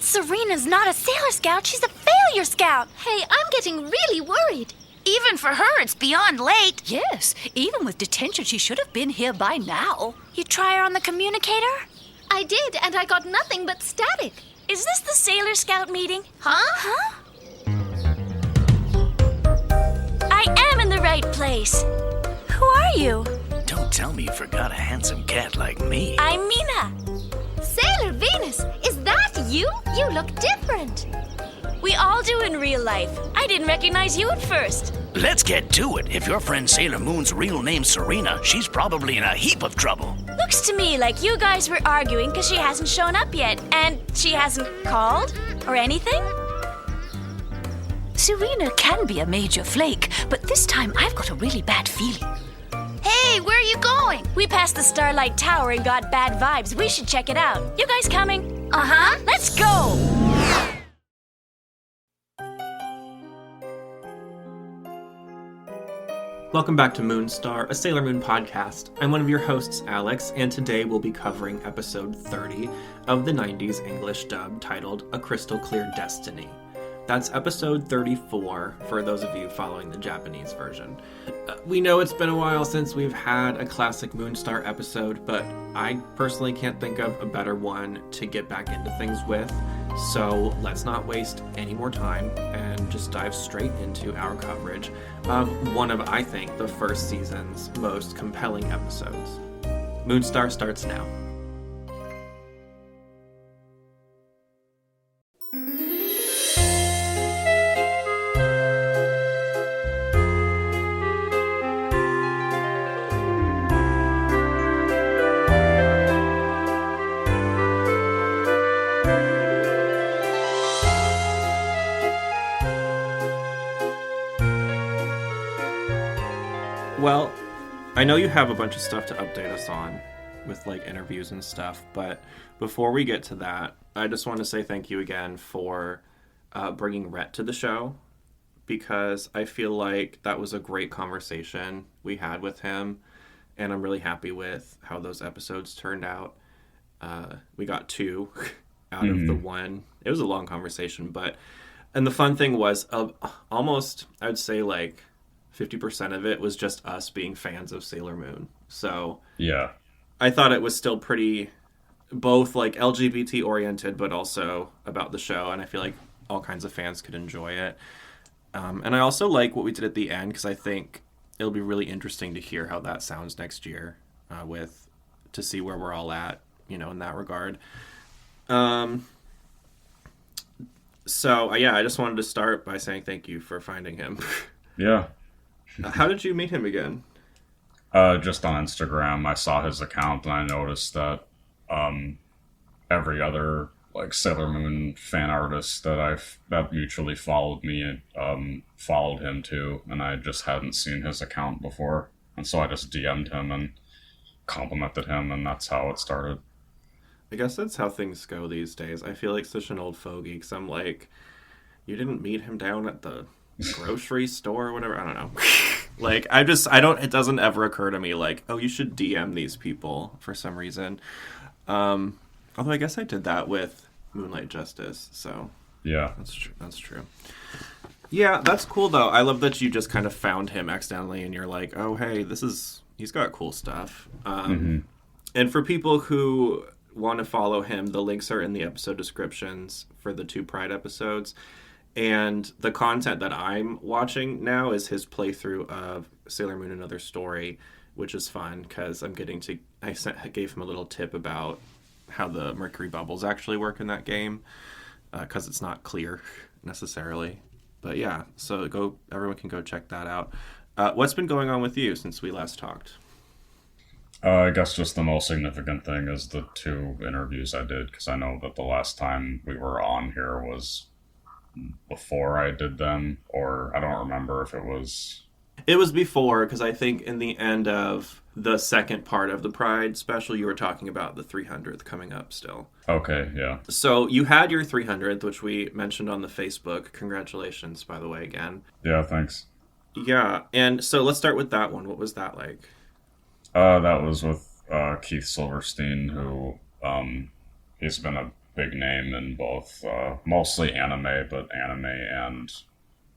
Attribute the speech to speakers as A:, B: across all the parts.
A: Serena's not a Sailor Scout, she's a Failure Scout.
B: Hey, I'm getting really worried.
C: Even for her, it's beyond late.
D: Yes, even with detention, she should have been here by now.
A: You try her on the communicator?
B: I did, and I got nothing but static.
A: Is this the Sailor Scout meeting?
B: Huh?
A: I am in the right place. Who are you?
E: Don't tell me you forgot a handsome cat like me.
A: I'm Mina.
B: Sailor Venus, is that you? You look different.
A: We all do in real life. I didn't recognize you at first.
E: Let's get to it. If your friend Sailor Moon's real name's Serena, she's probably in a heap of trouble.
A: Looks to me like you guys were arguing because she hasn't shown up yet. And she hasn't called or anything?
D: Serena can be a major flake, but this time I've got a really bad feeling.
C: Hey, where are you going?
A: We passed the Starlight Tower and got bad vibes. We should check it out. You guys coming?
C: Uh-huh.
A: Let's go!
F: Welcome back to MOONSTAR, a Sailor Moon podcast. I'm one of your hosts, Alex, and today we'll be covering episode 30 of the 90s English dub titled A Crystal Clear Destiny. That's episode 34 for those of you following the Japanese version. We know it's been a while since we've had a classic MOONSTAR episode, but I personally can't think of a better one to get back into things with. So let's not waste any more time and just dive straight into our coverage of one of, I think, the first season's most compelling episodes. MOONSTAR starts now. Well, I know you have a bunch of stuff to update us on with like interviews and stuff, but before we get to that, I just want to say thank you again for bringing Rhett to the show, because I feel like that was a great conversation we had with him, and I'm really happy with how those episodes turned out. We got 2 out of the 1. It was a long conversation, and the fun thing was almost, I would say like 50% of it was just us being fans of Sailor Moon. So
G: yeah,
F: I thought it was still pretty both like LGBT oriented, but also about the show. And I feel like all kinds of fans could enjoy it. And I also like what we did at the end, because I think it'll be really interesting to hear how that sounds next year to see where we're all at, in that regard. So yeah, I just wanted to start by saying thank you for finding him.
G: Yeah.
F: How did you meet him again?
G: Just on Instagram. I saw his account and I noticed that every other like Sailor Moon fan artist that mutually followed me followed him too, and I just hadn't seen his account before, and so I just DM'd him and complimented him, and that's how it started.
F: I guess that's how things go these days. I feel like such an old fogey, because I'm like, you didn't meet him down at the grocery store or whatever? I don't know. Like, it doesn't ever occur to me like, oh, you should DM these people for some reason. Although I guess I did that with Moonlight Justice, so
G: yeah,
F: that's true. Yeah, that's cool though. I love that you just kind of found him accidentally and you're like, oh hey, he's got cool stuff. And for people who want to follow him, the links are in the episode descriptions for the 2 Pride episodes. And the content that I'm watching now is his playthrough of Sailor Moon Another Story, which is fun because I gave him a little tip about how the Mercury bubbles actually work in that game, because it's not clear necessarily. But yeah, so everyone can go check that out. What's been going on with you since we last talked?
G: I guess just the most significant thing is the 2 interviews I did, because I know that the last time we were on here was before I did them, or I don't remember if it was...
F: It was before, because I think in the end of the second part of the Pride special, you were talking about the 300th coming up still.
G: Okay, yeah.
F: So you had your 300th, which we mentioned on the Facebook. Congratulations, by the way, again.
G: Yeah, thanks.
F: Yeah, and so let's start with that one. What was that like?
G: That was with Keith Silverstein, who he's been a big name in both, mostly anime, but anime and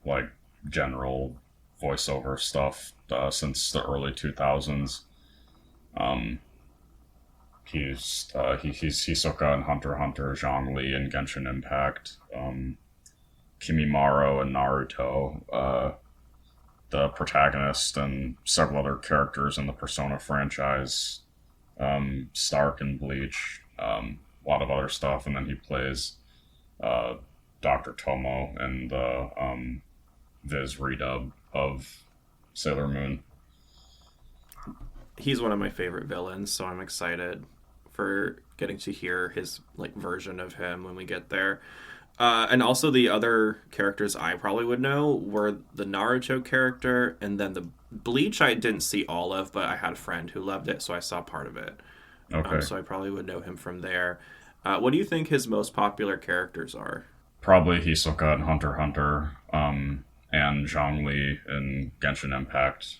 G: like general voiceover stuff since the early 2000s. He's Hisoka in Hunter x Hunter, Zhongli in Genshin Impact, Kimimaro in Naruto, the protagonist and several other characters in the Persona franchise, Stark in Bleach, a lot of other stuff, and then he plays Dr. Tomo in the Viz redub of Sailor Moon.
F: He's one of my favorite villains, so I'm excited for getting to hear his like version of him when we get there. And also the other characters I probably would know were the Naruto character, and then the Bleach I didn't see all of, but I had a friend who loved it, so I saw part of it.
G: Okay.
F: So I probably would know him from there. What do you think his most popular characters are?
G: Probably Hisoka in Hunter x Hunter, and Zhongli in Genshin Impact.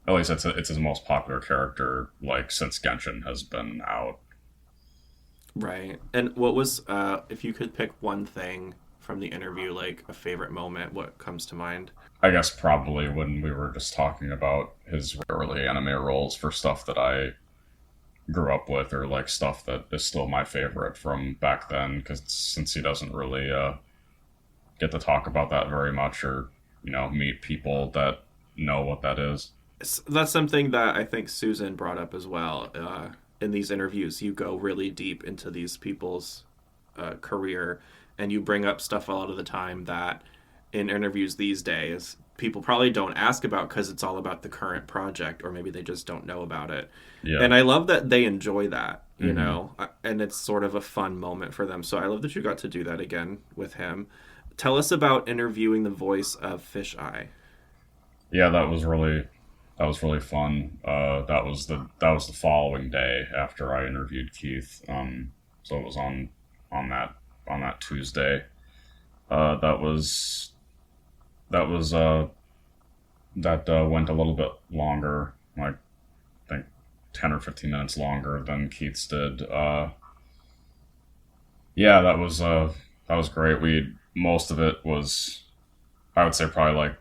G: At least it's his most popular character, like, since Genshin has been out.
F: Right. And what was, if you could pick one thing from the interview, like a favorite moment, what comes to mind?
G: I guess probably when we were just talking about his early anime roles for stuff that I grew up with, or like stuff that is still my favorite from back then, because since he doesn't really get to talk about that very much, or, you know, meet people that know what that is.
F: That's something that I think Susan brought up as well. In these interviews, you go really deep into these people's career, and you bring up stuff a lot of the time that in interviews these days people probably don't ask about because it's all about the current project, or maybe they just don't know about it. Yeah. And I love that they enjoy that, you know, and it's sort of a fun moment for them. So I love that you got to do that again with him. Tell us about interviewing the voice of Fisheye. Yeah,
G: that was really fun. That was the following day after I interviewed Keith. So it was on that Tuesday. That went a little bit longer, like I think 10 or 15 minutes longer than Keith's did. Yeah, that was great. Most of it was, I would say, probably like,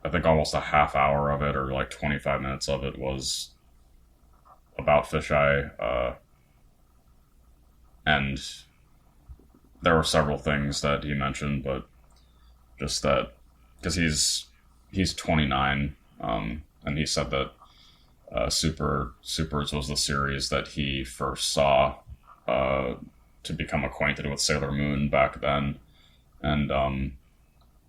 G: I think almost a half hour of it, or like 25 minutes of it, was about Fisheye. And there were several things that he mentioned, but just that, because he's 29, and he said that Supers was the series that he first saw to become acquainted with Sailor Moon back then. And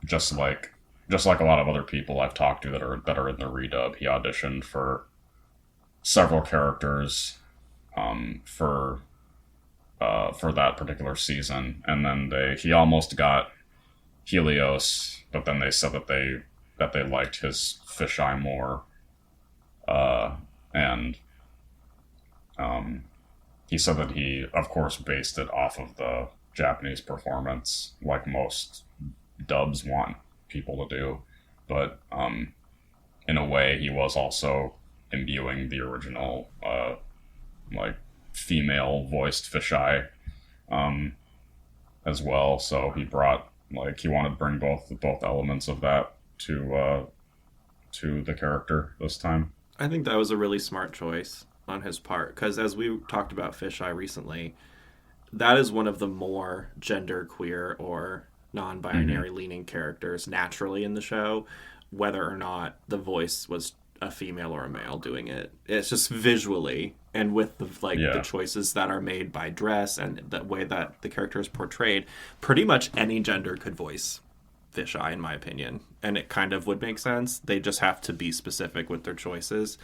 G: just like a lot of other people I've talked to that are in the redub, he auditioned for several characters for that particular season, and then he almost got Helios, but then they said that they liked his Fisheye more, and he said that he, of course, based it off of the Japanese performance, like most dubs want people to do, but in a way he was also imbuing the original like female voiced Fisheye as well. So he brought, like, he wanted to bring both elements of that to the character this time. I think that was a really smart choice on his part, because as we talked about Fisheye recently, that is one of the more genderqueer or non-binary leaning characters naturally in the show, whether or not the voice was a female or a male doing it. It's just visually, and with the choices that are made by dress and the way that the character is portrayed, pretty much any gender could voice Fisheye, in my opinion, and it kind of would make sense. They just have to be specific with their choices.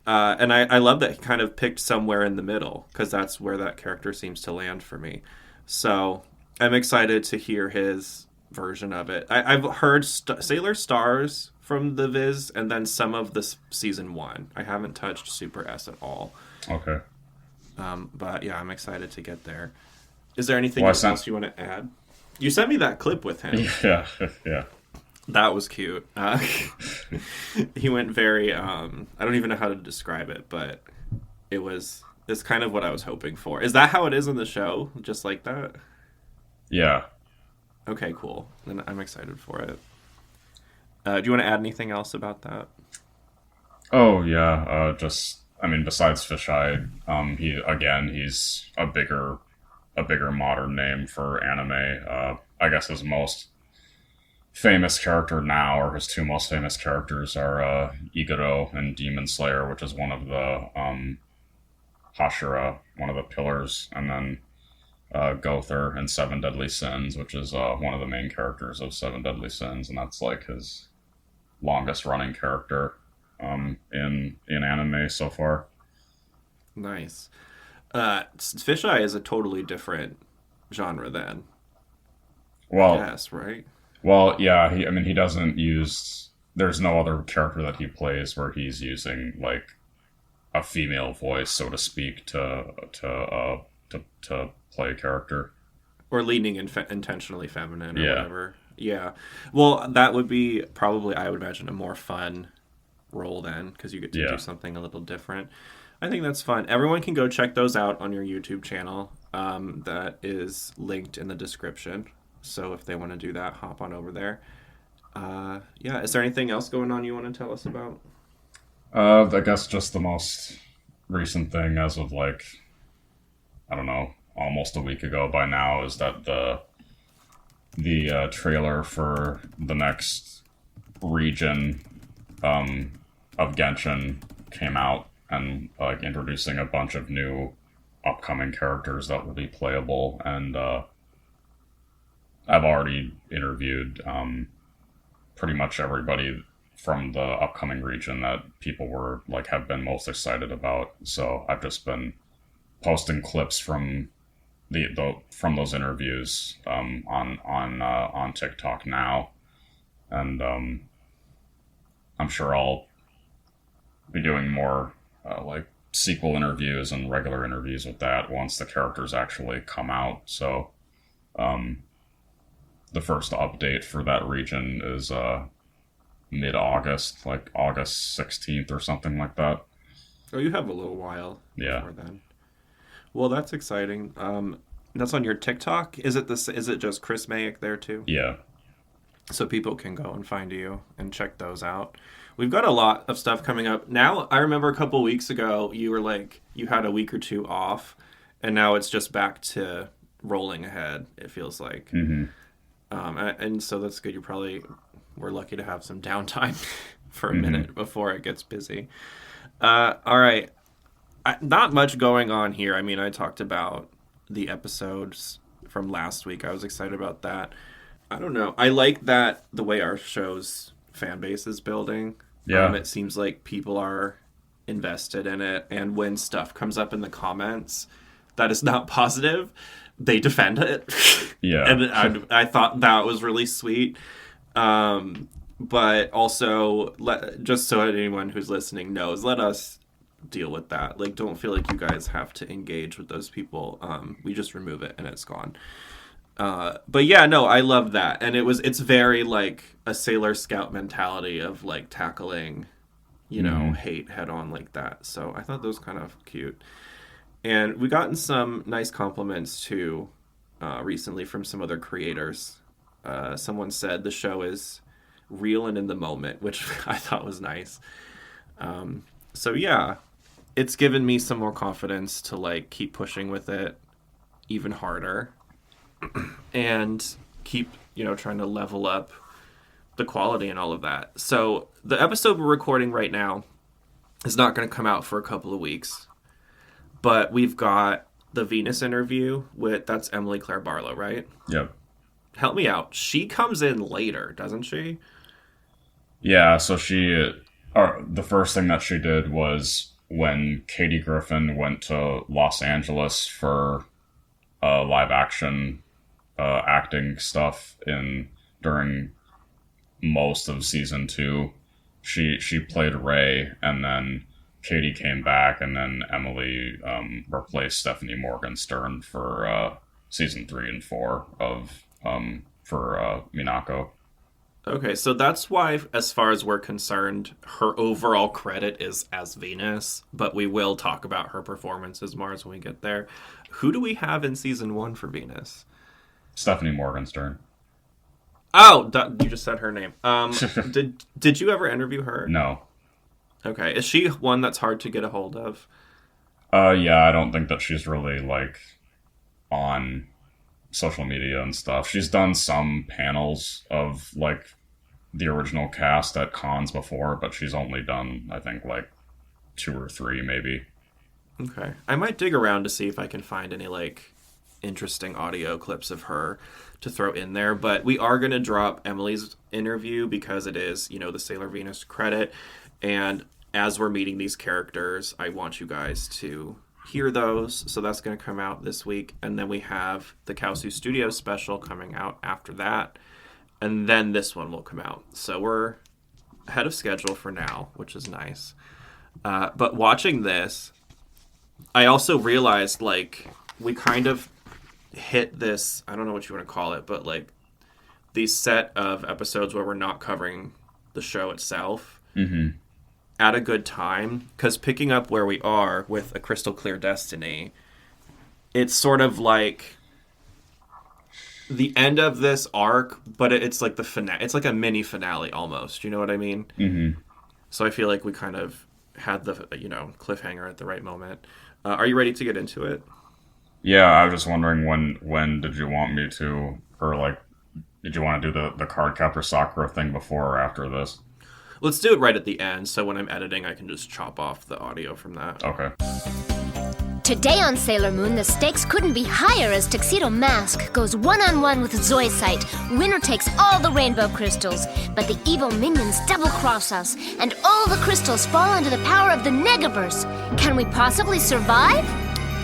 G: And I love that he kind of picked somewhere in the middle, because that's where that character seems to land for me. So I'm excited to hear his version of it. I've heard Sailor Stars from the Viz, and then some of this season 1. I haven't touched Super S at all. Okay. But yeah, I'm excited to get there. Is there anything else you want to add? You sent me that clip with him. Yeah. That was cute. He went very, I don't even know how to describe it, but it was
F: is kind of what I was hoping for. Is that how it is in the show? Just like that?
G: Yeah.
F: Okay, cool. Then I'm excited for it. Do you want to add anything else about that?
G: Oh yeah, besides Fisheye, he's a bigger modern name for anime. I guess his most famous character now, or his two most famous characters, are Iguro and Demon Slayer, which is one of the Hashira, one of the pillars, and then Gother and Seven Deadly Sins, which is one of the main characters of Seven Deadly Sins, and that's like his longest running character in anime so far.
F: Nice. Fisheye is a totally different genre then.
G: Well,
F: yes, right?
G: Well, yeah, he doesn't use... There's no other character that he plays where he's using, like, a female voice, so to speak, to play a character.
F: Or leaning intentionally feminine or whatever. Yeah. Well, that would be probably, I would imagine, a more fun role then, because you get to do something a little different. I think that's fun. Everyone can go check those out on your YouTube channel. That is linked in the description. So if they want to do that, hop on over there. Is there anything else going on you want to tell us about?
G: I guess just the most recent thing as of, like, I don't know, almost a week ago by now, is that the trailer for the next region of Genshin came out, and like introducing a bunch of new upcoming characters that will be playable, and I've already interviewed pretty much everybody from the upcoming region that people have been most excited about. So I've just been posting clips from from those interviews on TikTok now, and I'm sure I'll be doing more sequel interviews and regular interviews with that once the characters actually come out. So the first update for that region is mid-August, like August 16th or something like that.
F: Oh, you have a little while before then. Well, that's exciting. That's on your TikTok? Is it just Chris Mayick there too?
G: Yeah.
F: So people can go and find you and check those out. We've got a lot of stuff coming up. Now, I remember a couple weeks ago, you were like, you had a week or two off, and now it's just back to rolling ahead, it feels like.
G: Mm-hmm.
F: And so that's good. We're lucky to have some downtime for a minute before it gets busy. All right. Not much going on here. I mean, I talked about the episodes from last week. I was excited about that. I don't know. I like that the way our show's fan base is building.
G: Yeah.
F: It seems like people are invested in it. And when stuff comes up in the comments that is not positive, they defend it.
G: Yeah.
F: And I thought that was really sweet. But also, just so anyone who's listening knows, let us deal with that. Like, don't feel like you guys have to engage with those people. We just remove it and it's gone. But yeah, no, I love that. And it's very like a Sailor Scout mentality of like tackling, hate head on like that. So I thought that was kind of cute. And we gotten some nice compliments too, recently from some other creators. Someone said the show is real and in the moment, which I thought was nice. So yeah, it's given me some more confidence to like keep pushing with it even harder and keep, trying to level up the quality and all of that. So the episode we're recording right now is not going to come out for a couple of weeks, but we've got the Venus interview that's Emily Claire Barlow, right?
G: Yep.
F: Help me out. She comes in later, doesn't she?
G: Yeah, so the first thing that she did was when Katie Griffin went to Los Angeles for live action acting stuff during most of season 2. She played Ray, and then Katie came back, and then Emily replaced Stephanie Morgenstern for season 3 and 4 of for Minako.
F: Okay, so that's why, as far as we're concerned, her overall credit is as Venus, but we will talk about her performance as Mars when we get there. Who do we have in season 1 for Venus?
G: Stephanie Morgenstern.
F: Oh, you just said her name. Did you ever interview her?
G: No.
F: Okay, is she one that's hard to get a hold of?
G: Yeah, I don't think that she's really, like, on social media and stuff. She's done some panels of, like, the original cast at cons before, but she's only done, I think, like, 2 or 3, maybe.
F: Okay. I might dig around to see if I can find any, like, interesting audio clips of her to throw in there, but we are going to drop Emily's interview because it is, you know, the Sailor Venus credit, and as we're meeting these characters, I want you guys to hear those, so that's going to come out this week, and then we have the Kaosu Studios special coming out after that, and then this one will come out. So we're ahead of schedule for now, which is nice. But watching this, I also realized, like, we kind of hit this, I don't know what you want to call it, but, like, these set of episodes where we're not covering the show itself at a good time, because picking up where we are with A Crystal Clear Destiny, it's sort of like the end of this arc, but it's like the finale. It's like a mini finale almost. You know what I mean? Mm-hmm. So I feel like we kind of had the, you know, cliffhanger at the right moment. Are you ready to get into it?
G: Yeah, I was just wondering when did you want me to, or like, did you want to do the card captor Sakura thing before or after this?
F: Let's do it right at the end, so when I'm editing, I can just chop off the audio from that.
G: Okay.
B: Today on Sailor Moon, the stakes couldn't be higher as Tuxedo Mask goes one-on-one with Zoisite. Winner takes all the rainbow crystals, but the evil minions double-cross us, and all the crystals fall under the power of the Negaverse. Can we possibly survive?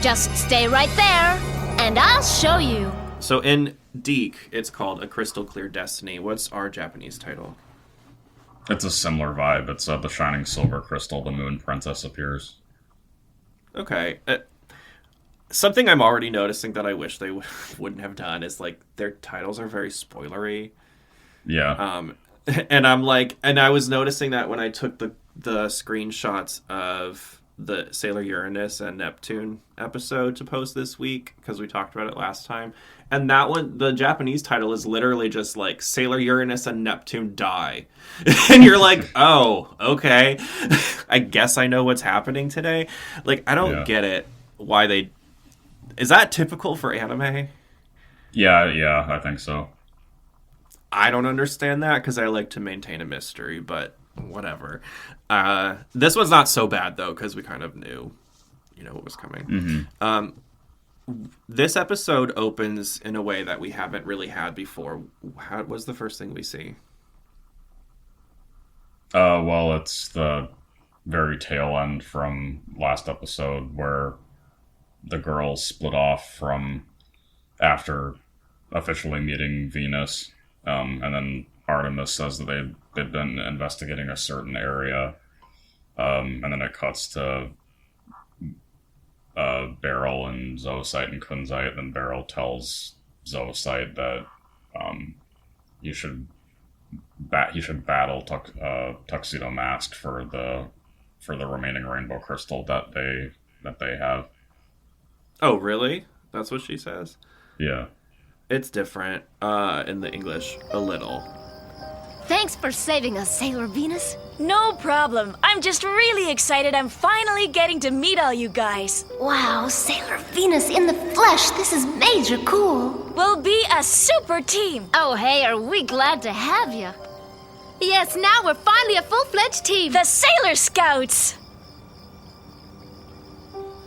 B: Just stay right there, and I'll show you.
F: So in Deke, it's called A Crystal Clear Destiny. What's our Japanese title?
G: It's a similar vibe. It's the Shining Silver Crystal, the Moon Princess appears.
F: Okay. Something I'm already noticing that I wish they wouldn't have done is, like, their titles are very spoilery.
G: Yeah.
F: And I'm like, and I was noticing that when I took the screenshots of the Sailor Uranus and Neptune episode to post this week, because we talked about it last time. And that one, the Japanese title is literally just like Sailor Uranus and Neptune die. And you're like, oh, okay. I guess I know what's happening today. Like, I don't get it. Why they... Is that typical for anime?
G: Yeah, I think so.
F: I don't understand that because I like to maintain a mystery, but whatever. This one's not so bad, though, because we kind of knew, you know, what was coming. Mm-hmm. This episode opens in a way that we haven't really had before. What was the first thing we see?
G: Well, it's the very tail end from last episode where the girls split off from after officially meeting Venus, and then Artemis says that they've been investigating a certain area, and then it cuts to Beryl and Zoisite and Kunzite, and Beryl tells Zoisite that he should battle Tuxedo Mask for the remaining rainbow crystal that they have.
F: Oh, really? That's what she says?
G: Yeah.
F: It's different in the English a little.
B: Thanks for saving us, Sailor Venus.
A: No problem. I'm just really excited I'm finally getting to meet all you guys.
B: Wow, Sailor Venus in the flesh. This is major cool.
A: We'll be a super team.
B: Oh, hey, are we glad to have you. Yes, now we're finally a full-fledged team.
A: The Sailor Scouts.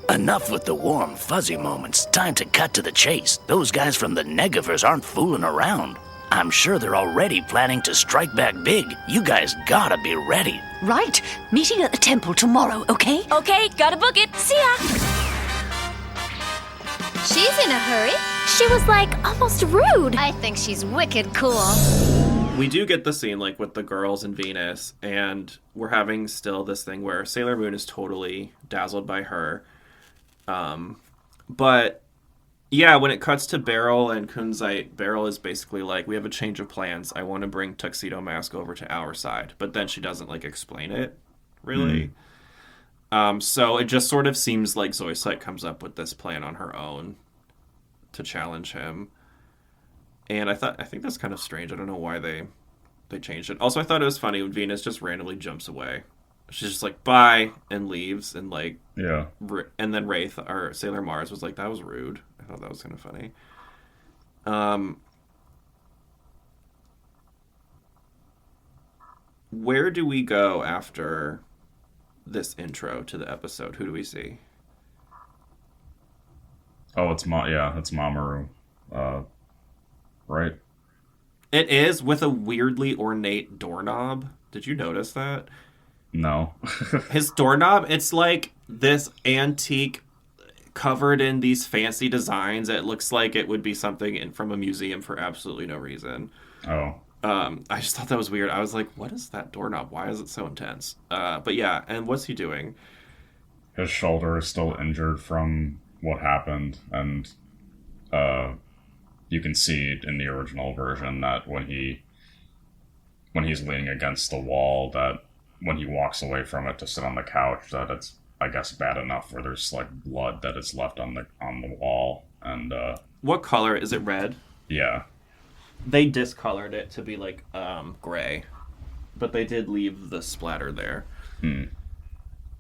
E: Enough with the warm, fuzzy moments. Time to cut to the chase. Those guys from the Negaverse aren't fooling around. I'm sure they're already planning to strike back big. You guys gotta be ready.
D: Right. Meeting at the temple tomorrow, okay?
A: Okay, gotta book it. See ya.
B: She's in a hurry.
A: She was, like, almost rude.
B: I think she's wicked cool.
F: We do get the scene, like, with the girls and Venus, and we're having still this thing where Sailor Moon is totally dazzled by her. But, Yeah, when it cuts to Beryl and Kunzite, Beryl is basically like, we have a change of plans. I want to bring Tuxedo Mask over to our side. But then she doesn't, like, explain it, really. So it just sort of seems like Zoisite comes up with this plan on her own to challenge him. And I think that's kind of strange. I don't know why they changed it. Also, I thought it was funny when Venus just randomly jumps away. She's just like, bye, and leaves. And, like,
G: Yeah.
F: And then Wraith, or Sailor Mars, was like, that was rude. I thought that was kind of funny. Where do we go after this intro to the episode? Who do we see?
G: Oh, it's Mamoru. Right?
F: It is, with a weirdly ornate doorknob. Did you notice that?
G: No.
F: His doorknob, it's like this antique covered in these fancy designs. It looks like it would be something from a museum for absolutely no reason.
G: Oh.
F: I just thought that was weird. I was like, what is that doorknob? Why is it so intense? But yeah, and what's he doing?
G: His shoulder is still injured from what happened, and you can see in the original version that when he's leaning against the wall, that when he walks away from it to sit on the couch, that it's, I guess, bad enough where there's like blood that is left on the wall. And
F: what color is it? Red?
G: Yeah.
F: They discolored it to be like gray, but they did leave the splatter there. In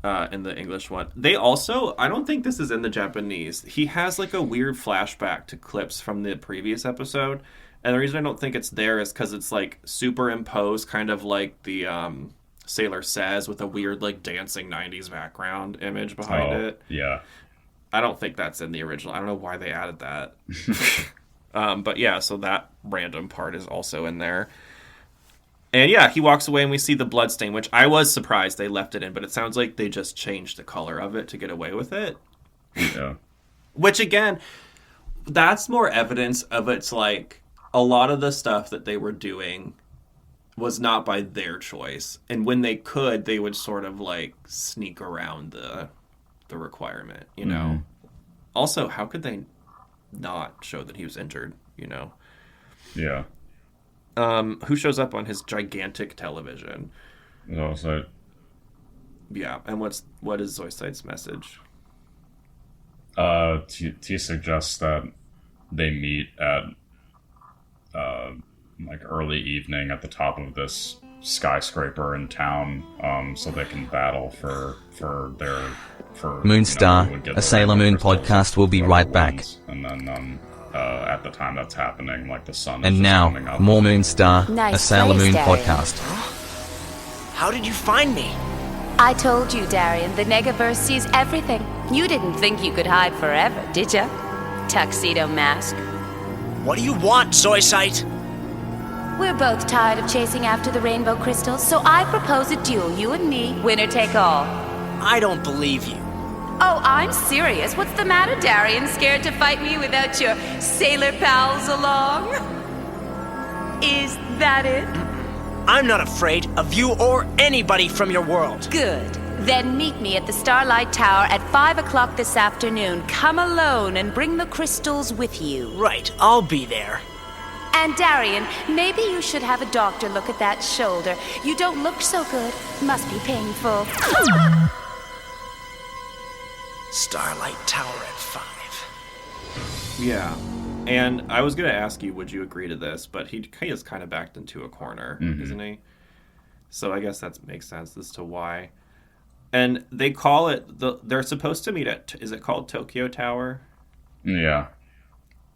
F: the English one. They also, I don't think this is in the Japanese. He has like a weird flashback to clips from the previous episode, and the reason I don't think it's there is because it's like superimposed, kind of like the Sailor Says, with a weird like dancing 90s background image behind it.
G: Yeah.
F: I don't think that's in the original. I don't know why they added that. But yeah, so that random part is also in there. And yeah, he walks away and we see the bloodstain, which I was surprised they left it in, but it sounds like they just changed the color of it to get away with it.
G: Yeah.
F: Which again, that's more evidence of it's like a lot of the stuff that they were doing was not by their choice. And when they could, they would sort of like sneak around the requirement, you know? Also, how could they not show that he was injured, you know?
G: Yeah.
F: Who shows up on his gigantic television?
G: Zoisite.
F: Yeah, and what is Zoisite's message?
G: He suggests that they meet at like early evening at the top of this skyscraper in town, so they can battle for
H: MOONSTAR, a Sailor Moon podcast will be right back.
G: And then at the time that's happening, like the sun is
H: And
G: just
H: now,
G: coming up.
H: more MOONSTAR, a
C: Nice
H: Sailor
C: place,
H: Moon
C: Darian.
H: podcast.
I: How did you find me?
C: I told you, Darian, the Negaverse sees everything. You didn't think you could hide forever, did ya? Tuxedo Mask.
I: What do you want, Zoisite?
C: We're both tired of chasing after the rainbow crystals, so I propose a duel, you and me, winner take all.
I: I don't believe you.
C: Oh, I'm serious. What's the matter, Darian? Scared to fight me without your sailor pals along? Is that it?
I: I'm not afraid of you or anybody from your world.
C: Good. Then meet me at the Starlight Tower at 5 o'clock this afternoon. Come alone and bring the crystals with you.
I: Right, I'll be there.
C: And Darian, maybe you should have a doctor look at that shoulder. You don't look so good. Must be painful.
I: Starlight Tower at 5.
F: Yeah. And I was going to ask you, would you agree to this? But he is kind of backed into a corner, isn't he? So I guess that makes sense as to why. And they call it, they're supposed to meet at, is it called Tokyo Tower?
G: Yeah.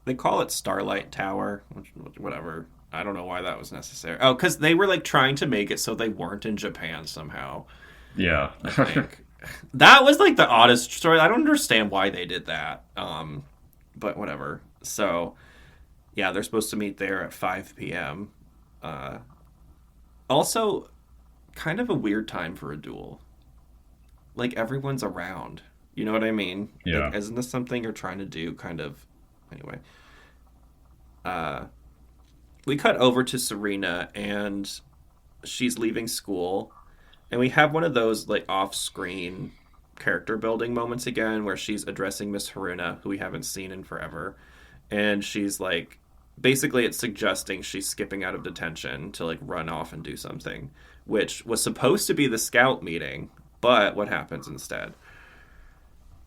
F: They call it Starlight Tower, which, whatever. I don't know why that was necessary. Oh, because they were like trying to make it so they weren't in Japan somehow.
G: Yeah.
F: I think. That was like the oddest story. I don't understand why they did that. But whatever. So, yeah, they're supposed to meet there at 5 p.m. Also, kind of a weird time for a duel. Like, everyone's around. You know what I mean?
G: Yeah.
F: Like, isn't this something you're trying to do? Kind of. Anyway. We cut over to Serena, and she's leaving school. And we have one of those, like, off-screen character building moments again, where she's addressing Miss Haruna, who we haven't seen in forever. And she's like, basically it's suggesting she's skipping out of detention to like run off and do something, which was supposed to be the scout meeting, but what happens instead?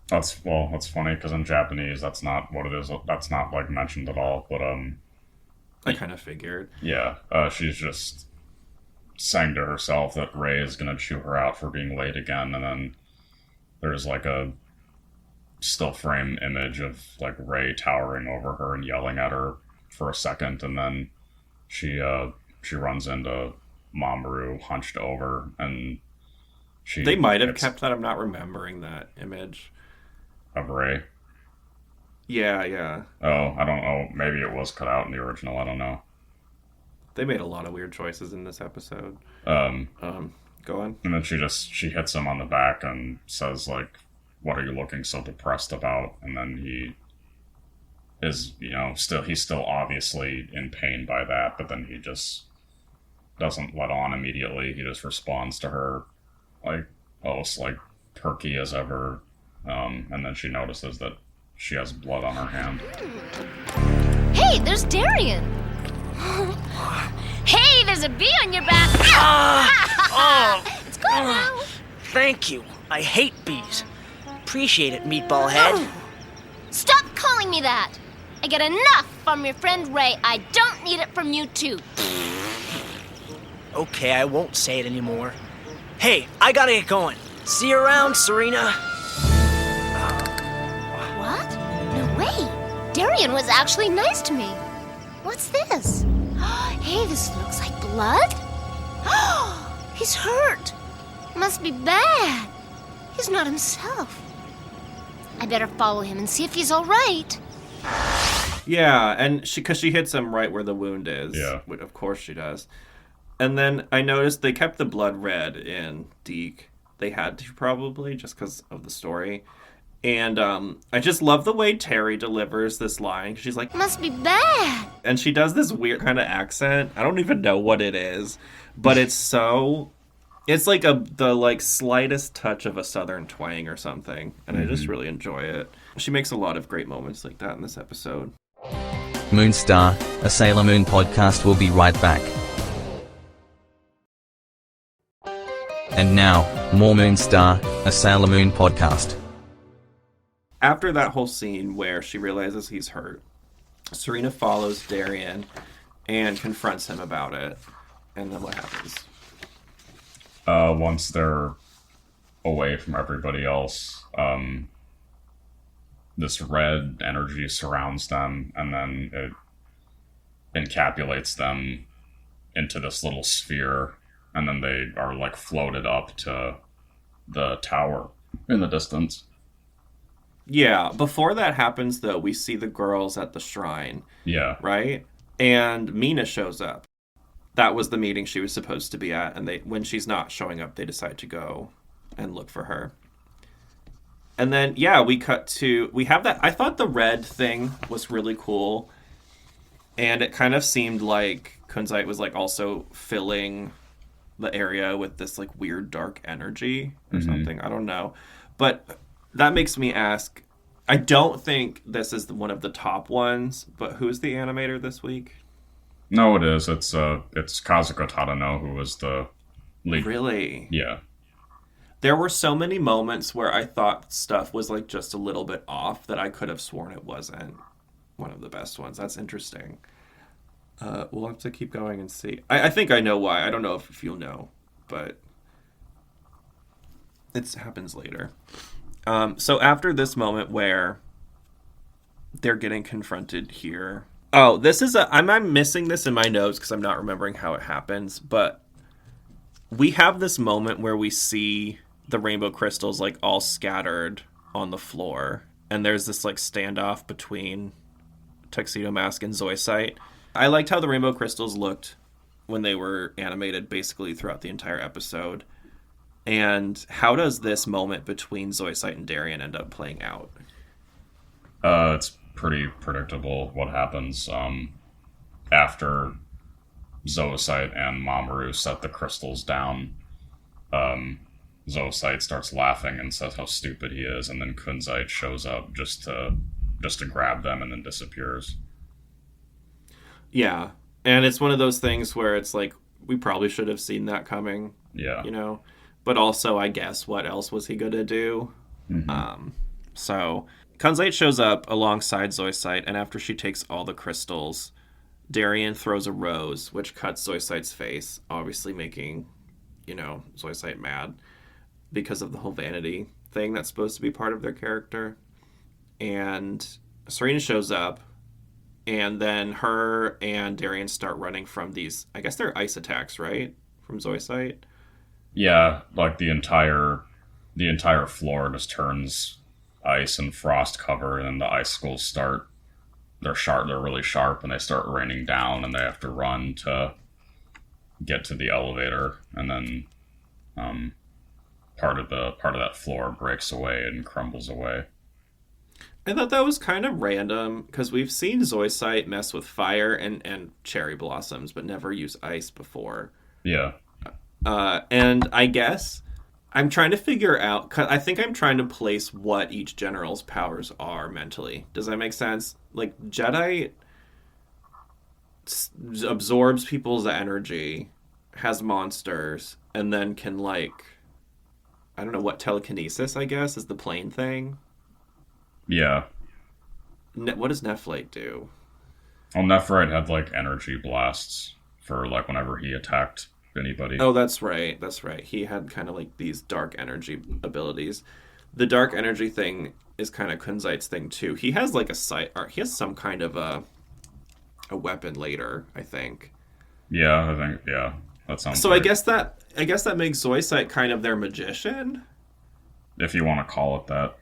G: That's funny, because in Japanese, that's not what it is. That's not, like, mentioned at all, but,
F: I kind of figured.
G: Yeah, she's just saying to herself that Ray is going to chew her out for being late again, and then there's, like, a still frame image of, like, Ray towering over her and yelling at her for a second, and then she runs into Mamoru hunched over, and
F: they might have kept that. I'm not remembering that image.
G: Of Ray?
F: Yeah.
G: Oh, I don't know. Maybe it was cut out in the original. I don't know.
F: They made a lot of weird choices in this episode. Go on.
G: And then she hits him on the back and says, like, what are you looking so depressed about? And then he is, he's still obviously in pain by that, but then he just doesn't let on immediately. He just responds to her, like, almost like perky as ever. And then she notices that she has blood on her hand.
B: Hey, there's Darian! Hey, there's a bee on your back! It's gone now.
I: Thank you. I hate bees. Appreciate it, meatball head.
B: Stop calling me that! I get enough from your friend Ray. I don't need it from you too.
I: Okay, I won't say it anymore. Hey, I gotta get going. See you around, Serena.
B: What? No way! Darian was actually nice to me. What's this? Hey, this looks like blood. He's hurt. Must be bad. He's not himself. I better follow him and see if he's all right.
F: Yeah, and because she hits him right where the wound is.
G: Yeah.
F: Of course she does. And then I noticed they kept the blood red in Deke. They had to, probably, just because of the story. And I just love the way Terry delivers this line. She's like,
B: must be bad.
F: And she does this weird kind of accent. I don't even know what it is. But it's like the slightest touch of a southern twang or something. And I just really enjoy it. She makes a lot of great moments like that in this episode.
H: MOONSTAR, a Sailor Moon podcast will be right back. And now, more MOONSTAR, a Sailor Moon podcast.
F: After that whole scene where she realizes he's hurt, Serena follows Darian and confronts him about it. And then what happens?
G: Once they're away from everybody else, this red energy surrounds them, and then it encapsulates them into this little sphere, and then they are, like, floated up to the tower in the distance.
F: Yeah, before that happens, though, we see the girls at the shrine.
G: Yeah.
F: Right? And Mina shows up. That was the meeting she was supposed to be at, and when she's not showing up, they decide to go and look for her. And then, yeah, we have that. I thought the red thing was really cool, and it kind of seemed like Kunzite was, like, also filling the area with this, like, weird dark energy or something. I don't know. But that makes me ask, I don't think this is one of the top ones, but who's the animator this week?
G: No, it is. It's Kazuko Tadano, who was the lead.
F: Really?
G: Yeah.
F: There were so many moments where I thought stuff was, like, just a little bit off that I could have sworn it wasn't one of the best ones. That's interesting. We'll have to keep going and see. I think I know why. I don't know if you'll know, but it happens later. So after this moment where they're getting confronted here. Oh, this is I'm missing this in my notes because I'm not remembering how it happens, but we have this moment where we see the rainbow crystals, like, all scattered on the floor, and there's this, like, standoff between Tuxedo Mask and Zoisite. I liked how the rainbow crystals looked when they were animated basically throughout the entire episode. And how does this moment between Zoisite and Darian end up playing out?
G: It's pretty predictable what happens after Zoisite and Mamoru set the crystals down. Zoisite starts laughing and says how stupid he is, and then Kunzite shows up just to grab them and then disappears.
F: Yeah. And it's one of those things where it's like, we probably should have seen that coming.
G: Yeah.
F: You know? But also, I guess, what else was he going to do? So, Kunzite shows up alongside Zoisite, and after she takes all the crystals, Darien throws a rose, which cuts Zoisite's face, obviously making, Zoisite mad because of the whole vanity thing that's supposed to be part of their character. And Serena shows up, and then her and Darien start running from these, I guess they're ice attacks, right? From Zoisite?
G: Yeah, like the entire floor just turns ice and frost covered, and the icicles start. They're sharp. They're really sharp, and they start raining down, and they have to run to get to the elevator, and then part of that floor breaks away and crumbles away.
F: I thought that was kind of random, because we've seen Zoisite mess with fire and cherry blossoms, but never use ice before.
G: Yeah.
F: And I guess I'm trying to figure out, 'cause I think I'm trying to place what each general's powers are mentally. Does that make sense? Like, Jedi absorbs people's energy, has monsters, and then can, like, I don't know what, telekinesis, I guess, is the plane thing.
G: Yeah.
F: What does Nephrite do?
G: Well, Nephrite had, like, energy blasts for, like, whenever he attacked anybody.
F: Oh, that's right. He had kind of, like, these dark energy abilities. The dark energy thing is kind of Kunzite's thing, too. He has, like, he has some kind of a weapon later, I think.
G: Yeah, that sounds
F: so
G: right.
F: I guess that makes Zoisite kind of their magician,
G: if you want to call it that.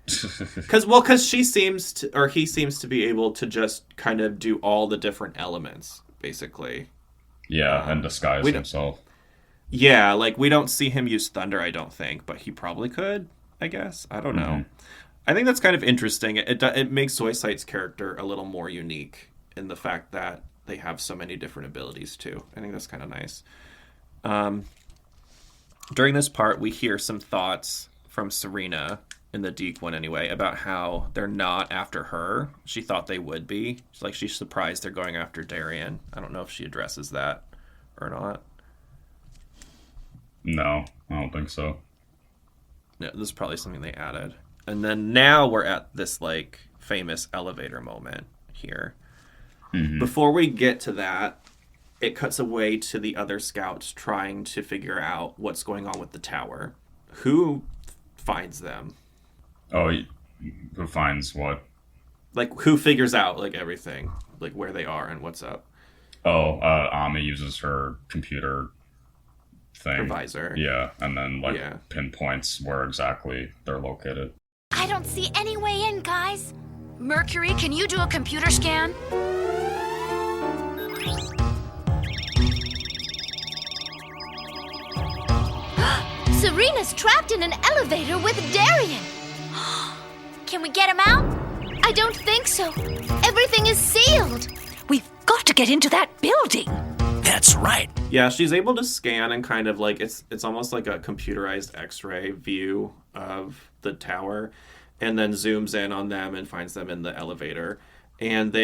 F: because he seems to be able to just kind of do all the different elements, basically.
G: Yeah, and disguise himself.
F: Yeah, like, we don't see him use thunder, I don't think, but he probably could, I guess. I don't know. I think that's kind of interesting. It makes Zoisite's character a little more unique in the fact that they have so many different abilities, too. I think that's kind of nice. During this part, we hear some thoughts from Serena, in the Deke one anyway, about how they're not after her. She thought they would be. She's surprised they're going after Darien. I don't know if she addresses that or not.
G: No, I don't think so.
F: No, this is probably something they added. And then now we're at this, like, famous elevator moment here. Before we get to that, it cuts away to the other scouts trying to figure out what's going on with the tower. Who finds them?
G: Oh, who finds what?
F: Like, who figures out, like, everything? Like, where they are and what's up?
G: Oh, Ami uses her computer thing.
F: Her visor.
G: Yeah, and then, pinpoints where exactly they're located.
B: I don't see any way in, guys.
A: Mercury, can you do a computer scan?
B: Serena's trapped in an elevator with Darien.
A: Can we get him out?
B: I don't think so. Everything is sealed.
D: We've got to get into that building.
E: That's right.
F: Yeah, she's able to scan and kind of, like, it's almost like a computerized X-ray view of the tower, and then zooms in on them and finds them in the elevator. And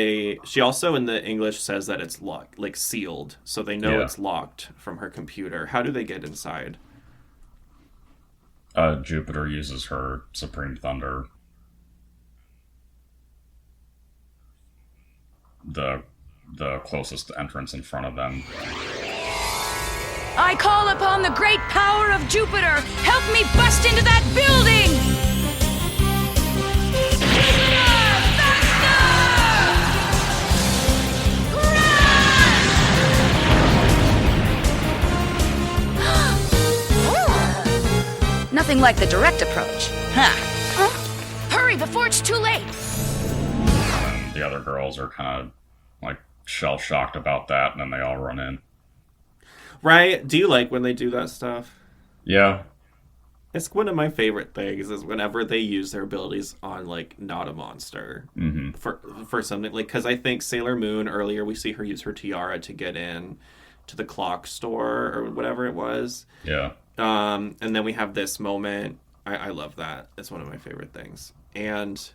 F: she also in the English says that it's locked, like, sealed, so they know it's locked from her computer. How do they get inside?
G: Jupiter uses her Supreme Thunder. The closest entrance in front of them.
C: I call upon the great power of Jupiter. Help me bust into that building! Nothing like the direct approach.
A: Hurry before it's too late.
G: And the other girls are kind of, like, shell-shocked about that, and then they all run in.
F: Right? Do you like when they do that stuff?
G: Yeah.
F: It's one of my favorite things is whenever they use their abilities on, like, not a monster. For something, like, because I think Sailor Moon, earlier we see her use her tiara to get in to the clock store or whatever it was.
G: Yeah.
F: And then we have this moment. I love that. It's one of my favorite things. And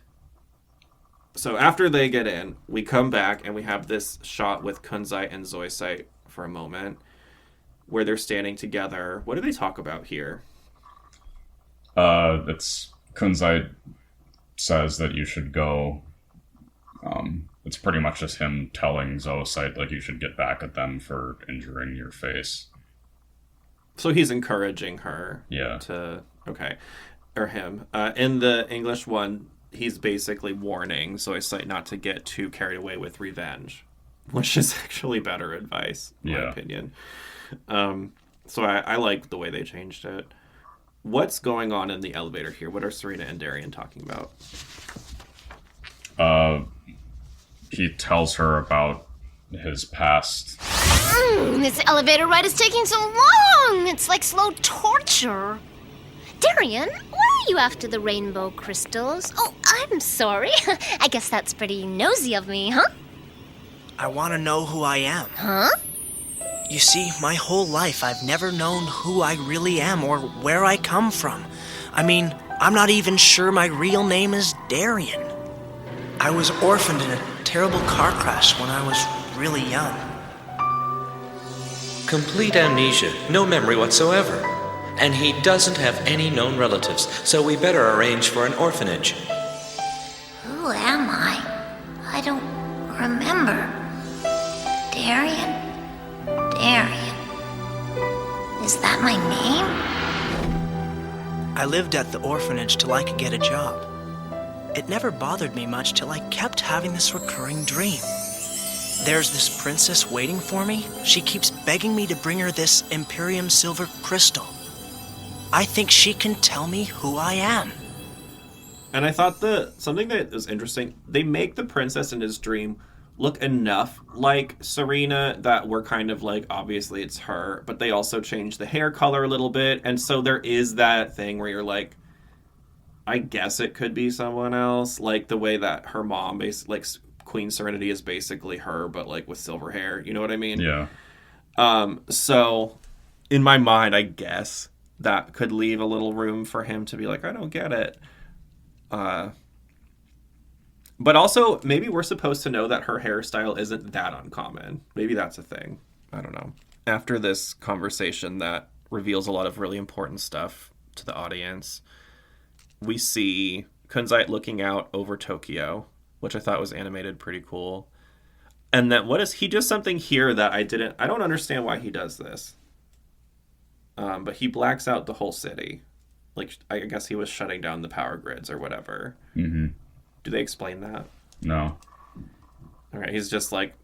F: so after they get in, we come back and we have this shot with Kunzite and Zoisite for a moment where they're standing together. What do they talk about here?
G: It's Kunzite says that you should go. It's pretty much just him telling Zoisite, like, you should get back at them for injuring your face.
F: So he's encouraging her.
G: Yeah.
F: Okay. Or him. In the English one, he's basically warning Zoisite not to get too carried away with revenge, which is actually better advice, in my opinion. So I like the way they changed it. What's going on in the elevator here? What are Serena and Darian talking about?
G: He tells her about his past.
B: This elevator ride is taking so long! It's like slow torture. Darian, why are you after the rainbow crystals? Oh, I'm sorry. I guess that's pretty nosy of me, huh?
I: I want to know who I am.
B: Huh?
I: You see, my whole life I've never known who I really am or where I come from. I mean, I'm not even sure my real name is Darian. I was orphaned in a terrible car crash when I was really young.
J: Complete amnesia, no memory whatsoever. And he doesn't have any known relatives, so we better arrange for an orphanage.
B: Who am I? I don't remember. Darian? Darian. Is that my name?
I: I lived at the orphanage till I could get a job. It never bothered me much till I kept having this recurring dream. There's this princess waiting for me. She keeps begging me to bring her this Imperium silver crystal. I think she can tell me who I am.
F: And I thought something that was interesting, they make the princess in his dream look enough like Serena that we're kind of like, obviously it's her, but they also change the hair color a little bit. And so there is that thing where you're like, I guess it could be someone else, like the way that her mom, like Queen Serenity is basically her, but like with silver hair. You know what I mean?
G: Yeah.
F: So in my mind, I guess that could leave a little room for him to be like, I don't get it. But also, maybe we're supposed to know that her hairstyle isn't that uncommon. Maybe that's a thing. I don't know. After this conversation that reveals a lot of really important stuff to the audience, we see Kunzite looking out over Tokyo, which I thought was animated pretty cool. And then he does something here that I don't understand why he does this. But he blacks out the whole city. Like, I guess he was shutting down the power grids or whatever.
G: Mm-hmm.
F: Do they explain that?
G: No.
F: All right, he's just like,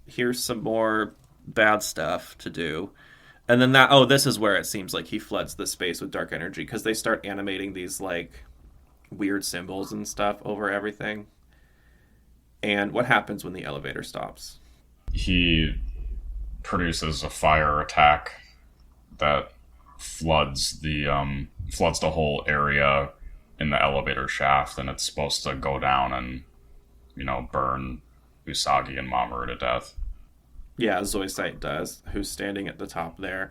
F: here's some more bad stuff to do. And then this is where it seems like he floods the space with dark energy, because they start animating these, like, weird symbols and stuff over everything. And what happens when the elevator stops?
G: He produces a fire attack that floods the whole area in the elevator shaft, and it's supposed to go down and, burn Usagi and Mamoru to death.
F: Yeah, Zoisite does, who's standing at the top there.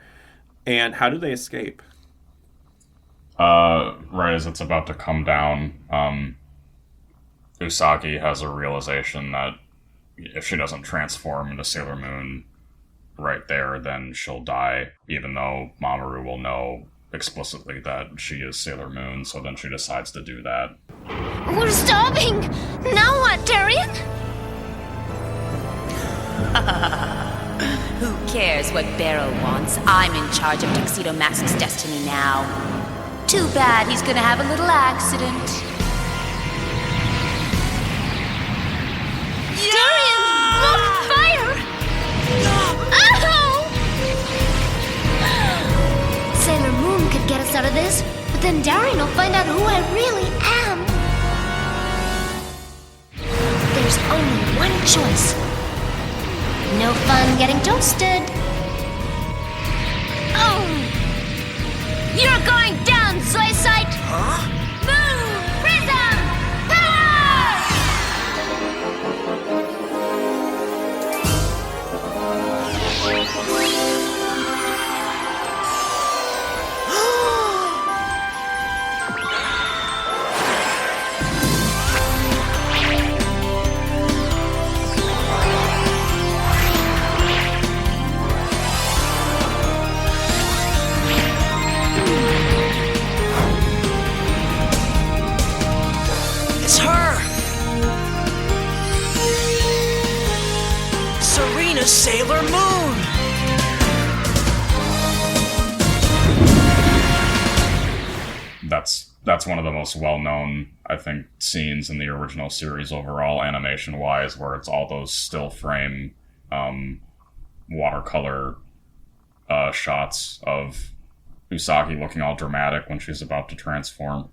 F: And how do they escape?
G: Right as it's about to come down, Usagi has a realization that if she doesn't transform into Sailor Moon right there, then she'll die, even though Mamoru will know explicitly that she is Sailor Moon, so then she decides to do that.
B: We're stopping! Now what, Darian?
C: Who cares what Barrow wants? I'm in charge of Tuxedo Max's destiny now. Too bad he's gonna have a little accident.
B: Darian! Look! Fire! Ow! Sailor Moon could get us out of this, but then Darian will find out who I really am. There's only one choice. No fun getting toasted. Oh! You're going down, Zoisite!
I: Huh?
B: Moon! Prism! Power!
I: Tina Sailor Moon!
G: That's one of the most well-known, I think, scenes in the original series overall, animation-wise, where it's all those still frame watercolor shots of Usagi looking all dramatic when she's about to transform.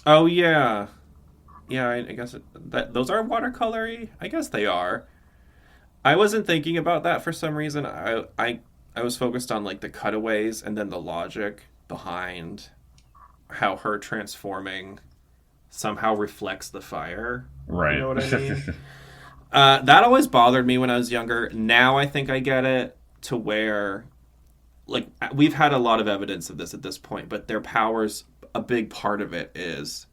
F: Oh, yeah. Yeah, I guess those are watercolory? I guess they are. I wasn't thinking about that for some reason. I was focused on, like, the cutaways and then the logic behind how her transforming somehow reflects the fire.
G: Right.
F: You know what I mean? That always bothered me when I was younger. Now I think I get it to where, like, we've had a lot of evidence of this at this point, but their powers, a big part of it is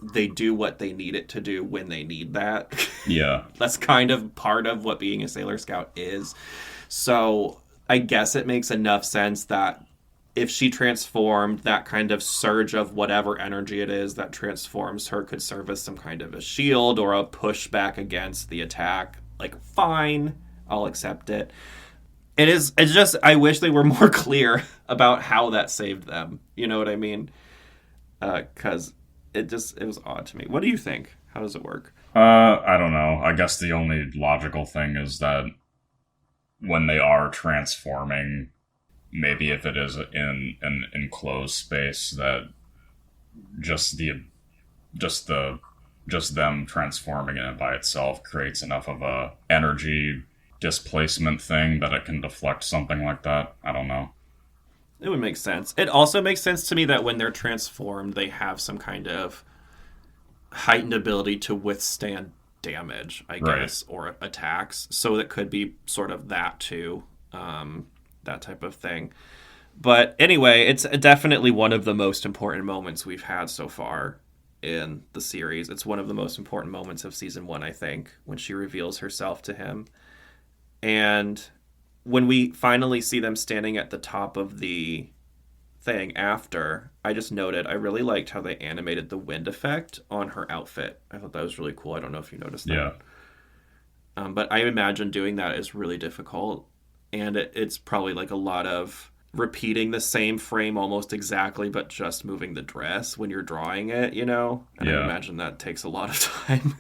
F: they do what they need it to do when they need that.
G: Yeah.
F: That's kind of part of what being a Sailor Scout is. So I guess it makes enough sense that if she transformed, that kind of surge of whatever energy it is that transforms her could serve as some kind of a shield or a pushback against the attack. Like, fine, I'll accept it. It's just, I wish they were more clear about how that saved them. You know what I mean? Because it was odd to me. What do you think? How does it work?
G: I don't know. I guess the only logical thing is that when they are transforming, maybe if it is in an enclosed space, that just them transforming it by itself creates enough of a energy displacement thing that it can deflect something like that. I don't know.
F: It would make sense. It also makes sense to me that when they're transformed, they have some kind of heightened ability to withstand damage, I guess, or attacks. So it could be sort of that too. That type of thing. But anyway, it's definitely one of the most important moments we've had so far in the series. It's one of the most important moments of season 1, I think, when she reveals herself to him. And when we finally see them standing at the top of the thing after, I just noted, I really liked how they animated the wind effect on her outfit. I thought that was really cool. I don't know if you noticed that.
G: Yeah.
F: But I imagine doing that is really difficult. And it's probably like a lot of repeating the same frame almost exactly, but just moving the dress when you're drawing it, you know? And I imagine that takes a lot of time.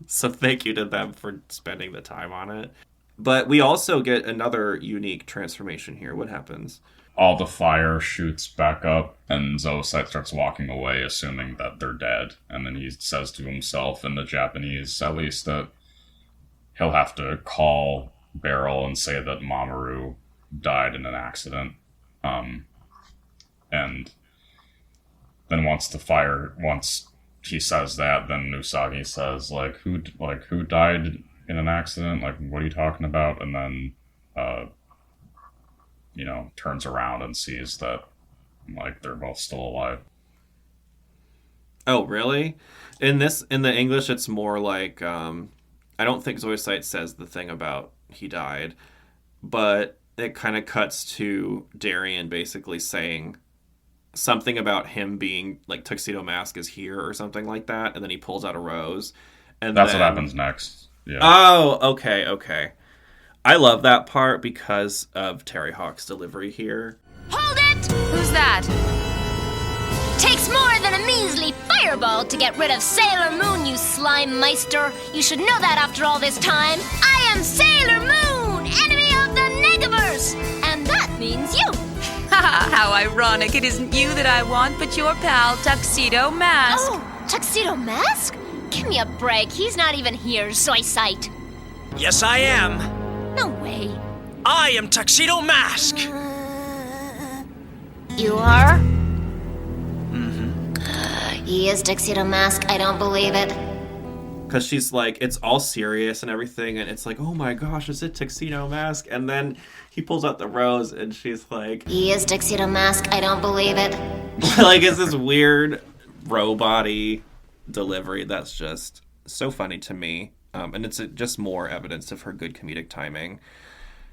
F: So thank you to them for spending the time on it. But we also get another unique transformation here. What happens?
G: All the fire shoots back up, and Zoisite starts walking away, assuming that they're dead. And then he says to himself, in the Japanese at least, that he'll have to call Beryl and say that Mamoru died in an accident. And then once he says that, then Usagi says, who died in an accident? Like, what are you talking about? And then, turns around and sees that, like, they're both still alive.
F: Oh, really? In the English, it's more like, I don't think Zoisite says the thing about he died, but it kind of cuts to Darien basically saying something about him being like Tuxedo Mask is here or something like that, and then he pulls out a rose, and
G: that's what happens next. Yeah.
F: Oh, okay. I love that part because of Terry Hawk's delivery here.
B: Hold it!
C: Who's that?
B: Takes more than a measly fireball to get rid of Sailor Moon, you slime meister. You should know that after all this time. I am Sailor Moon, enemy of the Negaverse, and that means you.
C: How ironic. It isn't you that I want, but your pal, Tuxedo Mask.
B: Oh, Tuxedo Mask? Give me a break. He's not even here, Zoisite.
I: Yes, I am.
B: No way.
I: I am Tuxedo Mask.
B: You are? He is Tuxedo Mask. I don't believe it.
F: Because she's like, it's all serious and everything, and it's like, oh my gosh, is it Tuxedo Mask? And then he pulls out the rose, and she's like...
B: He is Tuxedo Mask. I don't believe it.
F: Like, it's this weird robot-y delivery that's just so funny to me. And it's just more evidence of her good comedic timing.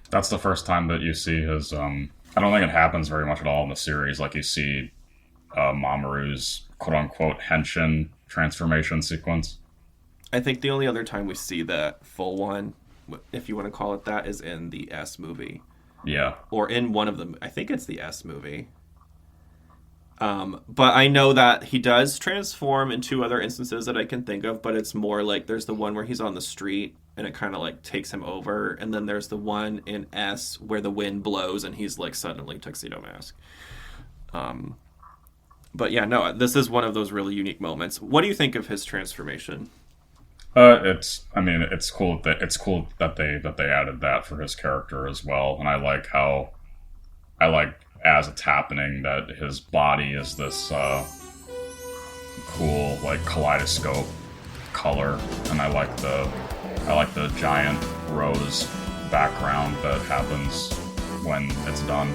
G: That's the first time that you see his... I don't think it happens very much at all in the series. Like, you see Mamoru's quote-unquote henshin transformation sequence.
F: I think the only other time we see that full one if you want to call it that, is in the S movie.
G: Yeah.
F: Or in one of them. I think it's the S movie. But I know that he does transform in 2 other instances that I can think of, but it's more like there's the one where he's on the street and it kind of like takes him over, and then there's the one in S where the wind blows and he's like suddenly Tuxedo Mask. But yeah, no, this is one of those really unique moments. What do you think of his transformation?
G: It's cool that they added that for his character as well, and I like as it's happening that his body is this cool like kaleidoscope color, and I like the giant rose background that happens when it's done.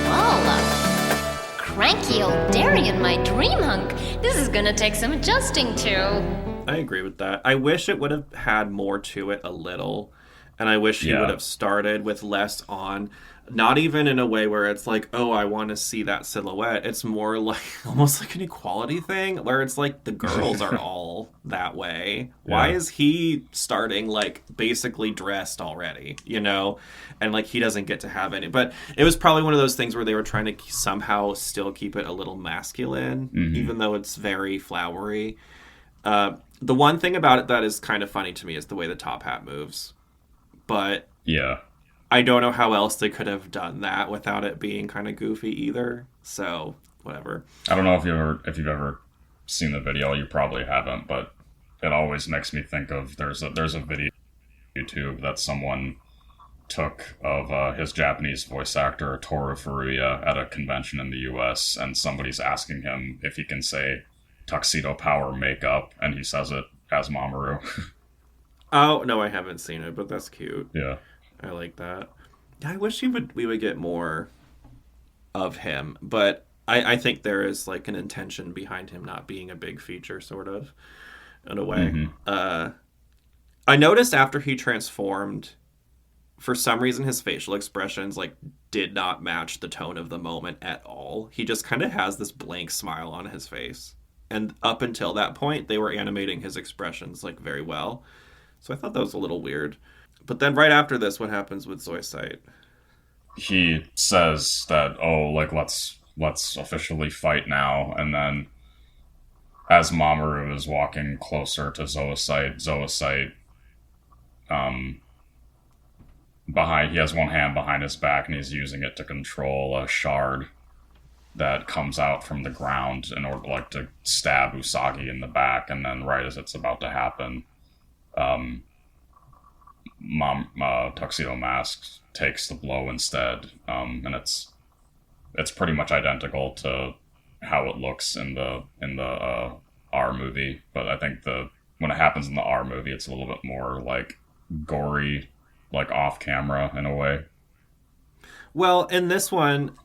B: Well, cranky old Darian, my dream hunk. This is gonna take some adjusting to.
F: I agree with that. I wish it would have had more to it a little, and I wish he would have started with less on. Not even in a way where it's like, oh, I want to see that silhouette. It's more like almost like an equality thing where it's like the girls are all that way. Yeah. Why is he starting like basically dressed already, you know? And like he doesn't get to have any. But it was probably one of those things where they were trying to somehow still keep it a little masculine, even though it's very flowery. The one thing about it that is kind of funny to me is the way the top hat moves. But
G: yeah.
F: I don't know how else they could have done that without it being kind of goofy either. So, whatever.
G: I don't know if you've ever seen the video. You probably haven't, but it always makes me think of there's a video on YouTube that someone took of his Japanese voice actor Toru Furuya at a convention in the US, and somebody's asking him if he can say tuxedo power makeup, and he says it as Mamoru.
F: Oh, no, I haven't seen it, but that's cute.
G: Yeah.
F: I like that. I wish we would get more of him, but I think there is like an intention behind him not being a big feature, sort of, in a way. I noticed after he transformed, for some reason his facial expressions like did not match the tone of the moment at all. He just kind of has this blank smile on his face. And up until that point, they were animating his expressions like very well. So I thought that was a little weird. But then right after this, what happens with Zoisite?
G: He says that, let's officially fight now. And then as Mamoru is walking closer to Zoisite, he has one hand behind his back and he's using it to control a shard that comes out from the ground in order to stab Usagi in the back. And then right as it's about to happen, Tuxedo Mask takes the blow instead, and it's pretty much identical to how it looks in the R movie. But I think when it happens in the R movie, it's a little bit more like gory, like off camera in a way.
F: Well, in this one,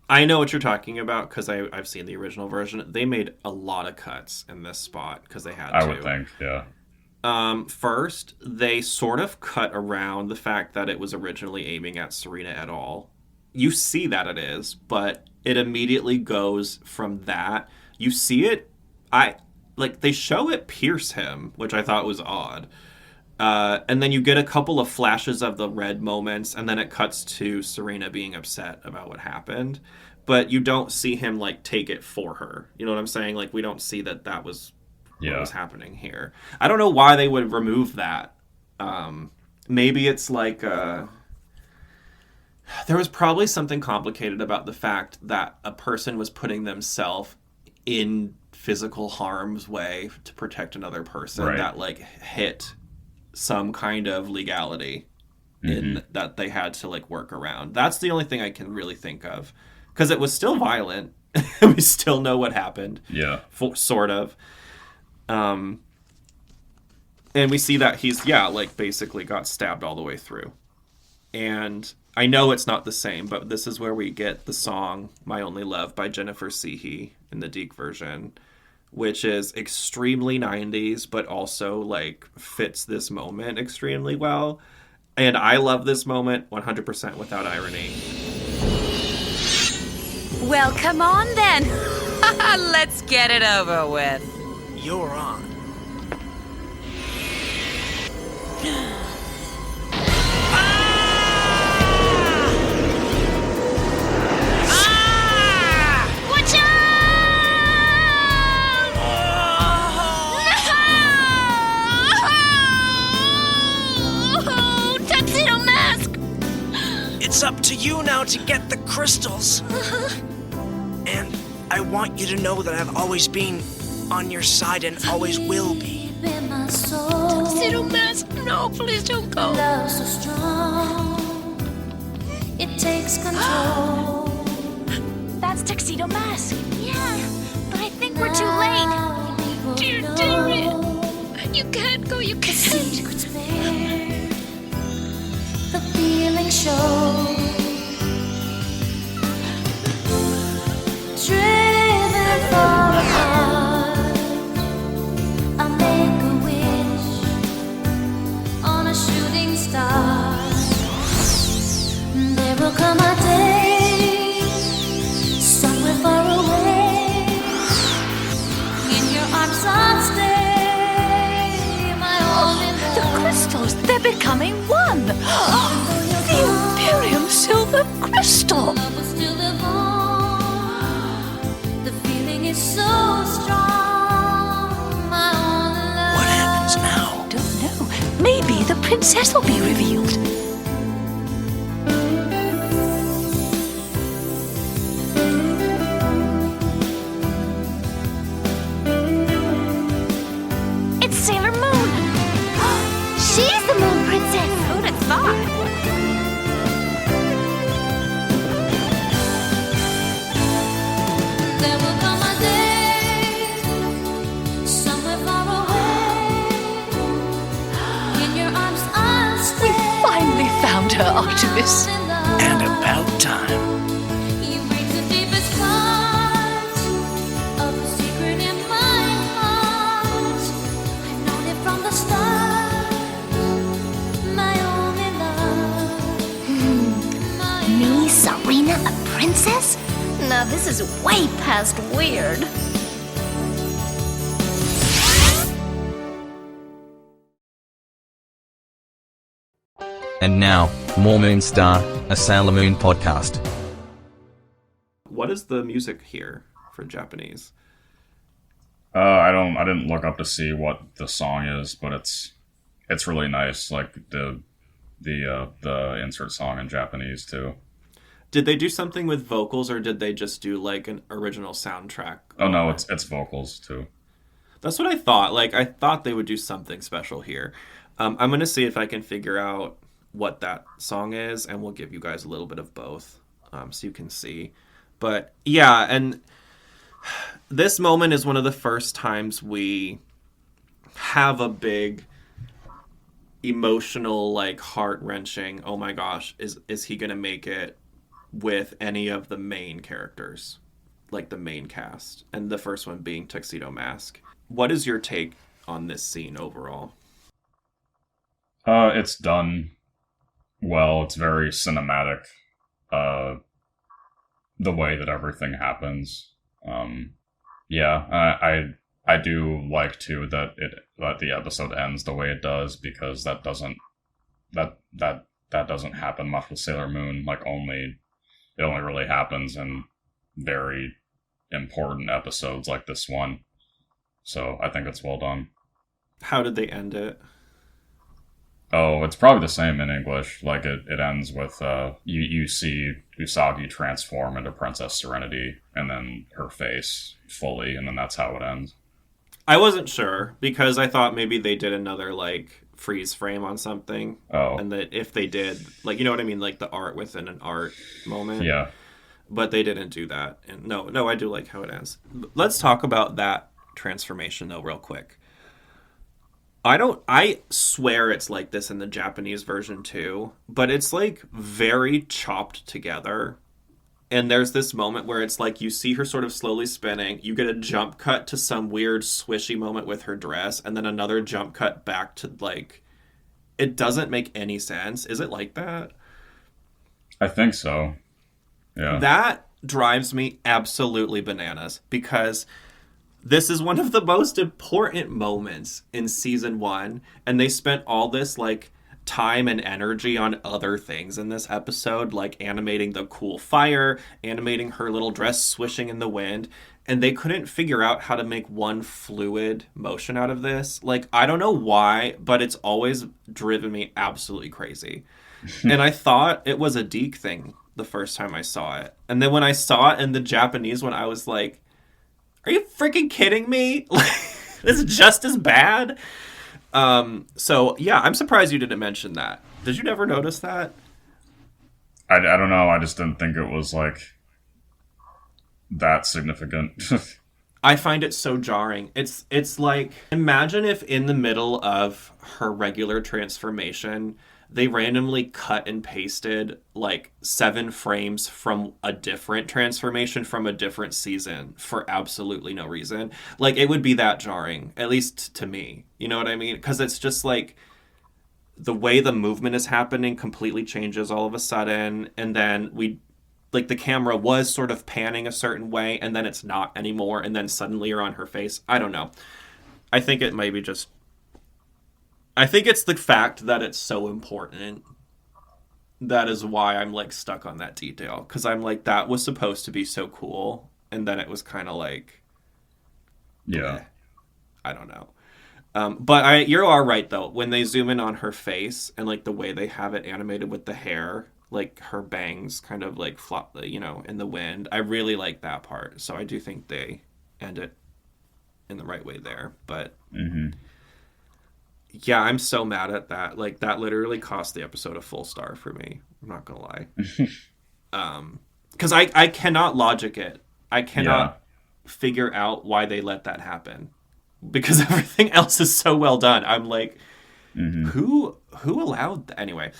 F: I know what you're talking about because I've seen the original version. They made a lot of cuts in this spot because they had to.
G: I would think, yeah.
F: First, they sort of cut around the fact that it was originally aiming at Serena et al. You see that it is, but it immediately goes from that. You see it, they show it pierce him, which I thought was odd. And then you get a couple of flashes of the red moments, and then it cuts to Serena being upset about what happened. But you don't see him, take it for her. You know what I'm saying? We don't see that was... what was happening here. I don't know why they would remove that. Maybe it's there was probably something complicated about the fact that a person was putting themselves in physical harm's way to protect another person that hit some kind of legality in that they had to work around. That's the only thing I can really think of, because it was still violent. We still know what happened.
G: Yeah,
F: sort of. And we see that he's, basically got stabbed all the way through. And I know it's not the same, but this is where we get the song My Only Love by Jennifer Seehee in the Deke version, which is extremely 90s, but also, fits this moment extremely well. And I love this moment 100% without irony.
C: Well, come on then. Let's get it over with.
I: You're on.
B: Watch out! No! Tuxedo Mask!
I: It's up to you now to get the crystals. And I want you to know that I've always been on your side and always will be.
B: Tuxedo Mask, no, please don't go. Love so strong, it takes control.
A: That's Tuxedo Mask.
B: Yeah,
A: But I think we're too late.
B: dear Darian, you can't go, you can't. Secrets bare, the feeling shows. Driven far apart, I'll make a wish on a shooting star. There will come a day, somewhere far away. In your arms I'll stay, my only love.
D: The crystals, they're becoming one. The Imperium Silver Crystal.
B: Love will still live on. The feeling is so strong, my only love.
I: What happens now?
D: Don't know. Maybe the princess will be revealed.
A: It's Sailor Moon.
B: She's the Moon Princess.
A: Who'd have thought?
B: There will come a day, somewhere far away. In your arms I'll stay.
D: We finally found her, Artemis.
E: And about time.
B: You bring the deepest part of the secret in my heart. I've known it from the start, my only love. My
K: Me, Serena, a princess? Now this is way past weird.
H: And now, more Moonstar, a Sailor Moon podcast.
F: What is the music here for Japanese?
G: I didn't look up to see what the song is, but it's really nice. Like the insert song in Japanese too.
F: Did they do something with vocals, or did they just do like an original soundtrack?
G: Oh no, it's vocals too.
F: That's what I thought. Like, I thought they would do something special here. I'm going to see if I can figure out what that song is, and we'll give you guys a little bit of both so you can see. But, yeah, and this moment is one of the first times we have a big emotional, like, heart-wrenching, oh my gosh, is he going to make it with any of the main characters, like the main cast, and the first one being Tuxedo Mask. What is your take on this scene overall?
G: It's done well. It's very cinematic. The way that everything happens. I do like too that the episode ends the way it does, because that doesn't happen much with Sailor Moon. Like, it only really happens in very important episodes like this one. So I think it's well done.
F: How did they end it?
G: Oh, it's probably the same in English. Like, it ends with you see Usagi transform into Princess Serenity, and then her face fully, and then that's how it ends.
F: I wasn't sure, because I thought maybe they did another, like, freeze frame on something.
G: Oh.
F: And that if they did, like, you know what I mean? Like, the art within an art moment.
G: Yeah.
F: But they didn't do that. And no, I do like how it ends. Let's talk about that transformation, though, real quick. I swear it's like this in the Japanese version, too. But it's, like, very chopped together. And there's this moment where it's like you see her sort of slowly spinning. You get a jump cut to some weird swishy moment with her dress. And then another jump cut back to, like... It doesn't make any sense. Is it like that?
G: I think so. Yeah.
F: That drives me absolutely bananas. Because this is one of the most important moments in season 1, and they spent all this like time and energy on other things in this episode, like animating the cool fire, animating her little dress swishing in the wind, and they couldn't figure out how to make one fluid motion out of this. Like, I don't know why, but it's always driven me absolutely crazy. And I thought it was a Deke thing the first time I saw it. And then when I saw it in the Japanese one, I was like, are you freaking kidding me? Like, this is just as bad? So, yeah, I'm surprised you didn't mention that. Did you never notice that?
G: I don't know. I just didn't think it was, like, that significant.
F: I find it so jarring. It's like, imagine if in the middle of her regular transformation, they randomly cut and pasted like 7 frames from a different transformation from a different season for absolutely no reason. Like, it would be that jarring, at least to me. You know what I mean? Because it's just like the way the movement is happening completely changes all of a sudden. And then the camera was sort of panning a certain way, and then it's not anymore. And then suddenly you're on her face. I don't know. I think it might be just... I think it's the fact that it's so important. That is why I'm, like, stuck on that detail. Because I'm like, that was supposed to be so cool. And then it was kind of like...
G: Yeah.
F: I don't know. But you are right, though. When they zoom in on her face and, like, the way they have it animated with the hair, like, her bangs kind of, like, flop, you know, in the wind. I really like that part. So I do think they end it in the right way there. But...
G: Mm-hmm.
F: Yeah, I'm so mad at that. Like, that literally cost the episode a full star for me. I'm not gonna lie. Because I cannot logic it. I cannot figure out why they let that happen. Because everything else is so well done. I'm like, who allowed that? Anyway.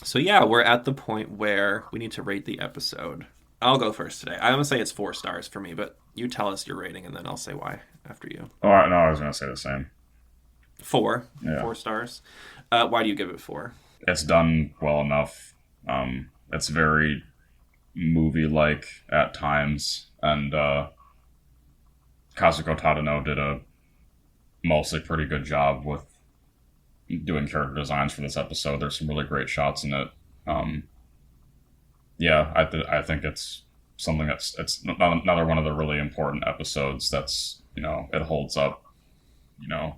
F: So yeah, we're at the point where we need to rate the episode. I'll go first today. I'm gonna say it's 4 stars for me, but you tell us your rating and then I'll say why after you.
G: Oh, no, I was gonna say the same.
F: 4.
G: Yeah.
F: 4 stars. Why do you give it 4?
G: It's done well enough. It's very movie-like at times, and Kazuko Tadano did a mostly pretty good job with doing character designs for this episode. There's some really great shots in it. I think it's something it's another one of the really important episodes that's, you know, it holds up, you know,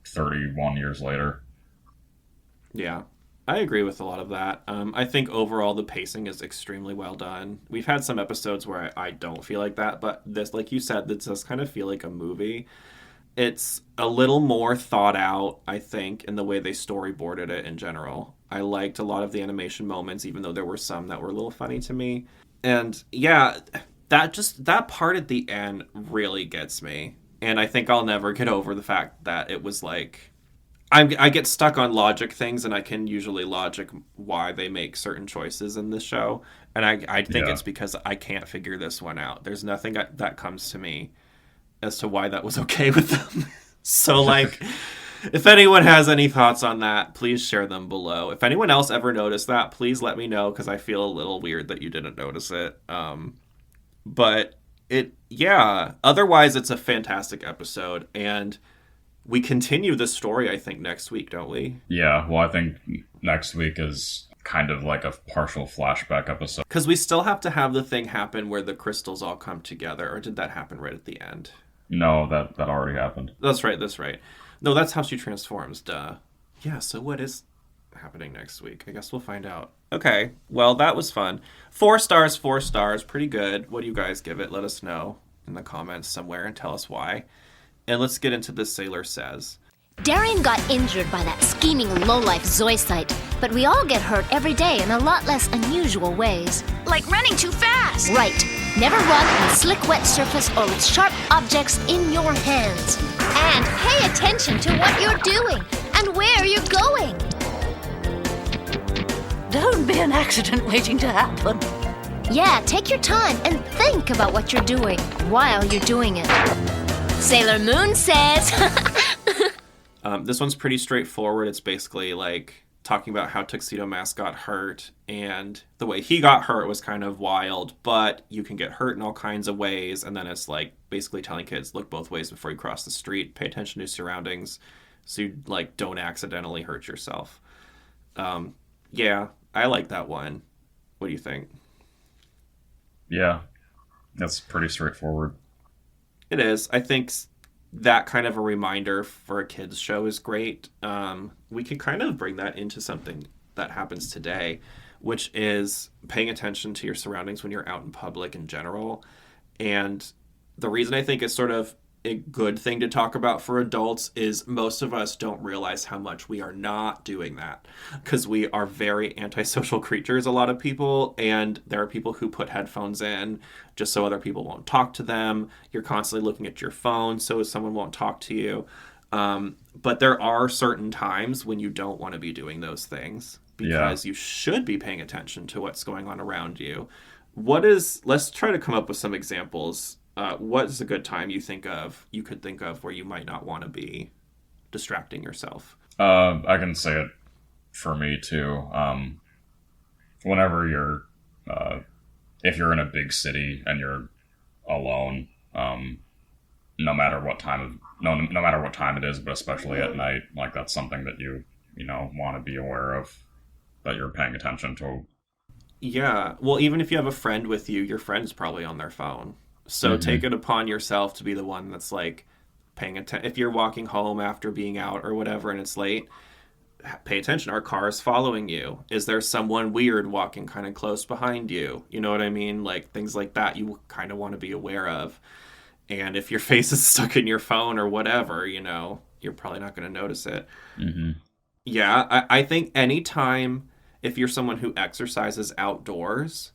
G: 31 years later.
F: Yeah, I agree with a lot of that. I think overall the pacing is extremely well done. We've had some episodes where I don't feel like that, but this, like you said, this does kind of feel like a movie. It's a little more thought out, I think, in the way they storyboarded it in general. I liked a lot of the animation moments, even though there were some that were a little funny to me. And yeah, that part at the end really gets me. And I think I'll never get over the fact that it was like... I get stuck on logic things, and I can usually logic why they make certain choices in this show. And I think it's because I can't figure this one out. There's nothing that comes to me as to why that was okay with them. So, like, if anyone has any thoughts on that, please share them below. If anyone else ever noticed that, please let me know, because I feel a little weird that you didn't notice it. But... otherwise it's a fantastic episode, and we continue the story, I think, next week, don't we?
G: Yeah, well, I think next week is kind of like a partial flashback episode.
F: Because we still have to have the thing happen where the crystals all come together, or did that happen right at the end?
G: No, that already happened.
F: That's right. No, that's how she transforms, duh. Yeah, so what is happening next week? I guess we'll find out. Okay, well, that was fun. 4 stars, pretty good. What do you guys give it? Let us know in the comments somewhere and tell us why. And let's get into this Sailor Says.
B: Darien got injured by that scheming lowlife Zoisite, but we all get hurt every day in a lot less unusual ways.
A: Like running too fast.
B: Right. Never run on a slick wet surface or with sharp objects in your hands. And pay attention to what you're doing and where you're going.
D: Don't be an accident waiting to happen.
B: Yeah, take your time and think about what you're doing while you're doing it. Sailor Moon says...
F: This one's pretty straightforward. It's basically like talking about how Tuxedo Mask got hurt, and the way he got hurt was kind of wild, but you can get hurt in all kinds of ways, and then it's like basically telling kids, look both ways before you cross the street, pay attention to your surroundings, so you like don't accidentally hurt yourself. Yeah, I like that one. What do you think?
G: Yeah, that's pretty straightforward.
F: It is. I think that kind of a reminder for a kids show is great. We can kind of bring that into something that happens today, which is paying attention to your surroundings when you're out in public in general. And the reason I think it's sort of a good thing to talk about for adults is most of us don't realize how much we are not doing that, because we are very antisocial creatures, a lot of people, and there are people who put headphones in just so other people won't talk to them. You're constantly looking at your phone so someone won't talk to you. But there are certain times when you don't want to be doing those things, because you should be paying attention to what's going on around you. Let's try to come up with some examples. What is a good time you could think of where you might not want to be distracting yourself?
G: I can say it for me too. Whenever you're, if you're in a big city and you're alone, no matter what time it is, but especially at night, like that's something that you want to be aware of, that you're paying attention to. Yeah.
F: Well, even if you have a friend with you, your friend's probably on their phone. So take it upon yourself to be the one that's like paying attention. If you're walking home after being out or whatever and it's late, pay attention. Are cars following you? Is there someone weird walking kind of close behind you? You know what I mean? Like things like that you kind of want to be aware of. And if your face is stuck in your phone or whatever, you're probably not going to notice it.
G: Mm-hmm.
F: Yeah, I think anytime, if you're someone who exercises outdoors,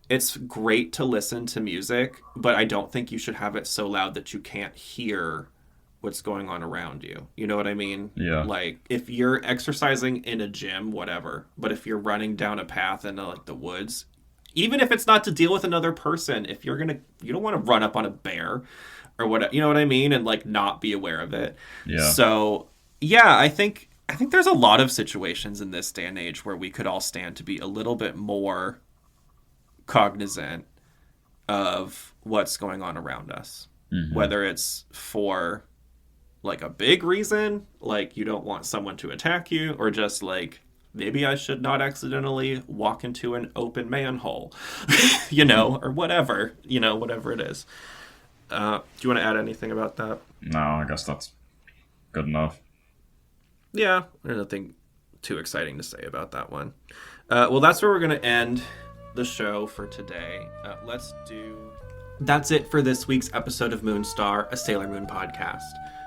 F: it's great to listen to music, but I don't think you should have it so loud that you can't hear what's going on around you. You know what I mean?
G: Yeah.
F: Like, if you're exercising in a gym, whatever, but if you're running down a path in, like, the woods, even if it's not to deal with another person, if you don't want to run up on a bear or what, you know what I mean? And, like, not be aware of it.
G: Yeah.
F: So, yeah, I think there's a lot of situations in this day and age where we could all stand to be a little bit more cognizant of what's going on around us, whether it's for like a big reason, like you don't want someone to attack you, or just like maybe I should not accidentally walk into an open manhole, or whatever, whatever it is. Do you want to add anything about that?
G: No, I guess that's good enough.
F: Yeah, there's nothing too exciting to say about that one. Well, that's where we're going to end the show for today. That's it for this week's episode of MOONSTAR, a Sailor Moon podcast.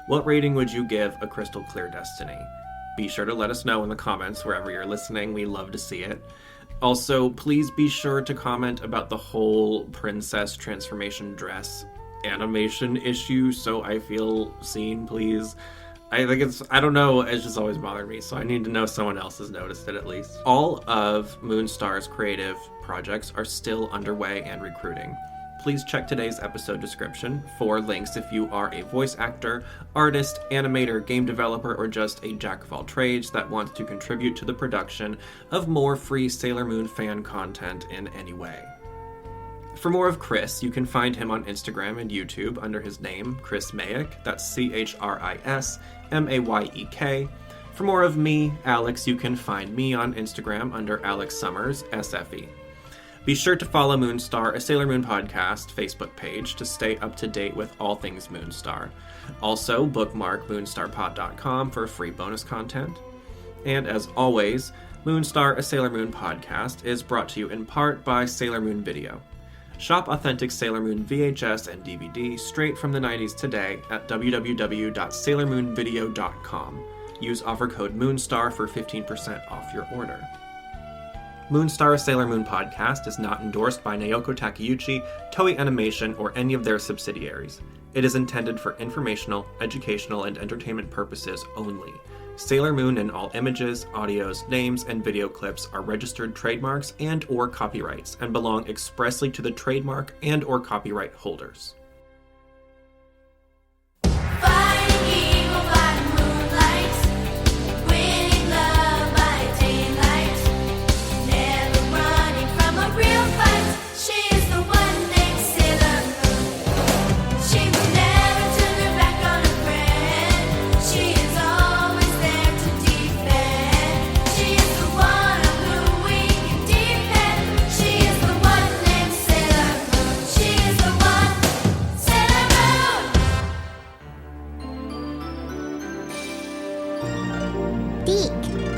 F: What rating would you give A Crystal Clear Destiny? Be sure to let us know in the comments wherever you're listening. We love to see it. Also, please be sure to comment about the whole princess transformation dress animation issue so I feel seen, please. I think I don't know, it's just always bothered me, so I need to know someone else has noticed it at least. All of MOONSTAR's creative projects are still underway and recruiting. Please check today's episode description for links if you are a voice actor, artist, animator, game developer, or just a jack of all trades that wants to contribute to the production of more free Sailor Moon fan content in any way. For more of Chris, you can find him on Instagram and YouTube under his name, Chris Mayek. That's ChrisMayek. For more of me, Alex, you can find me on Instagram under Alex Summers, SFE. Be sure to follow MOONSTAR, a Sailor Moon podcast, Facebook page to stay up to date with all things MOONSTAR. Also, bookmark moonstarpod.com for free bonus content. And as always, MOONSTAR, a Sailor Moon podcast is brought to you in part by Sailor Moon Video. Shop authentic Sailor Moon VHS and DVD straight from the 90s today at www.sailormoonvideo.com. Use offer code MOONSTAR for 15% off your order. MOONSTAR, a Sailor Moon podcast is not endorsed by Naoko Takeuchi, Toei Animation, or any of their subsidiaries. It is intended for informational, educational, and entertainment purposes only. Sailor Moon and all images, audios, names, and video clips are registered trademarks and/or copyrights and belong expressly to the trademark and/or copyright holders.
L: Fighting evil by the moonlight, winning love by day.
K: week.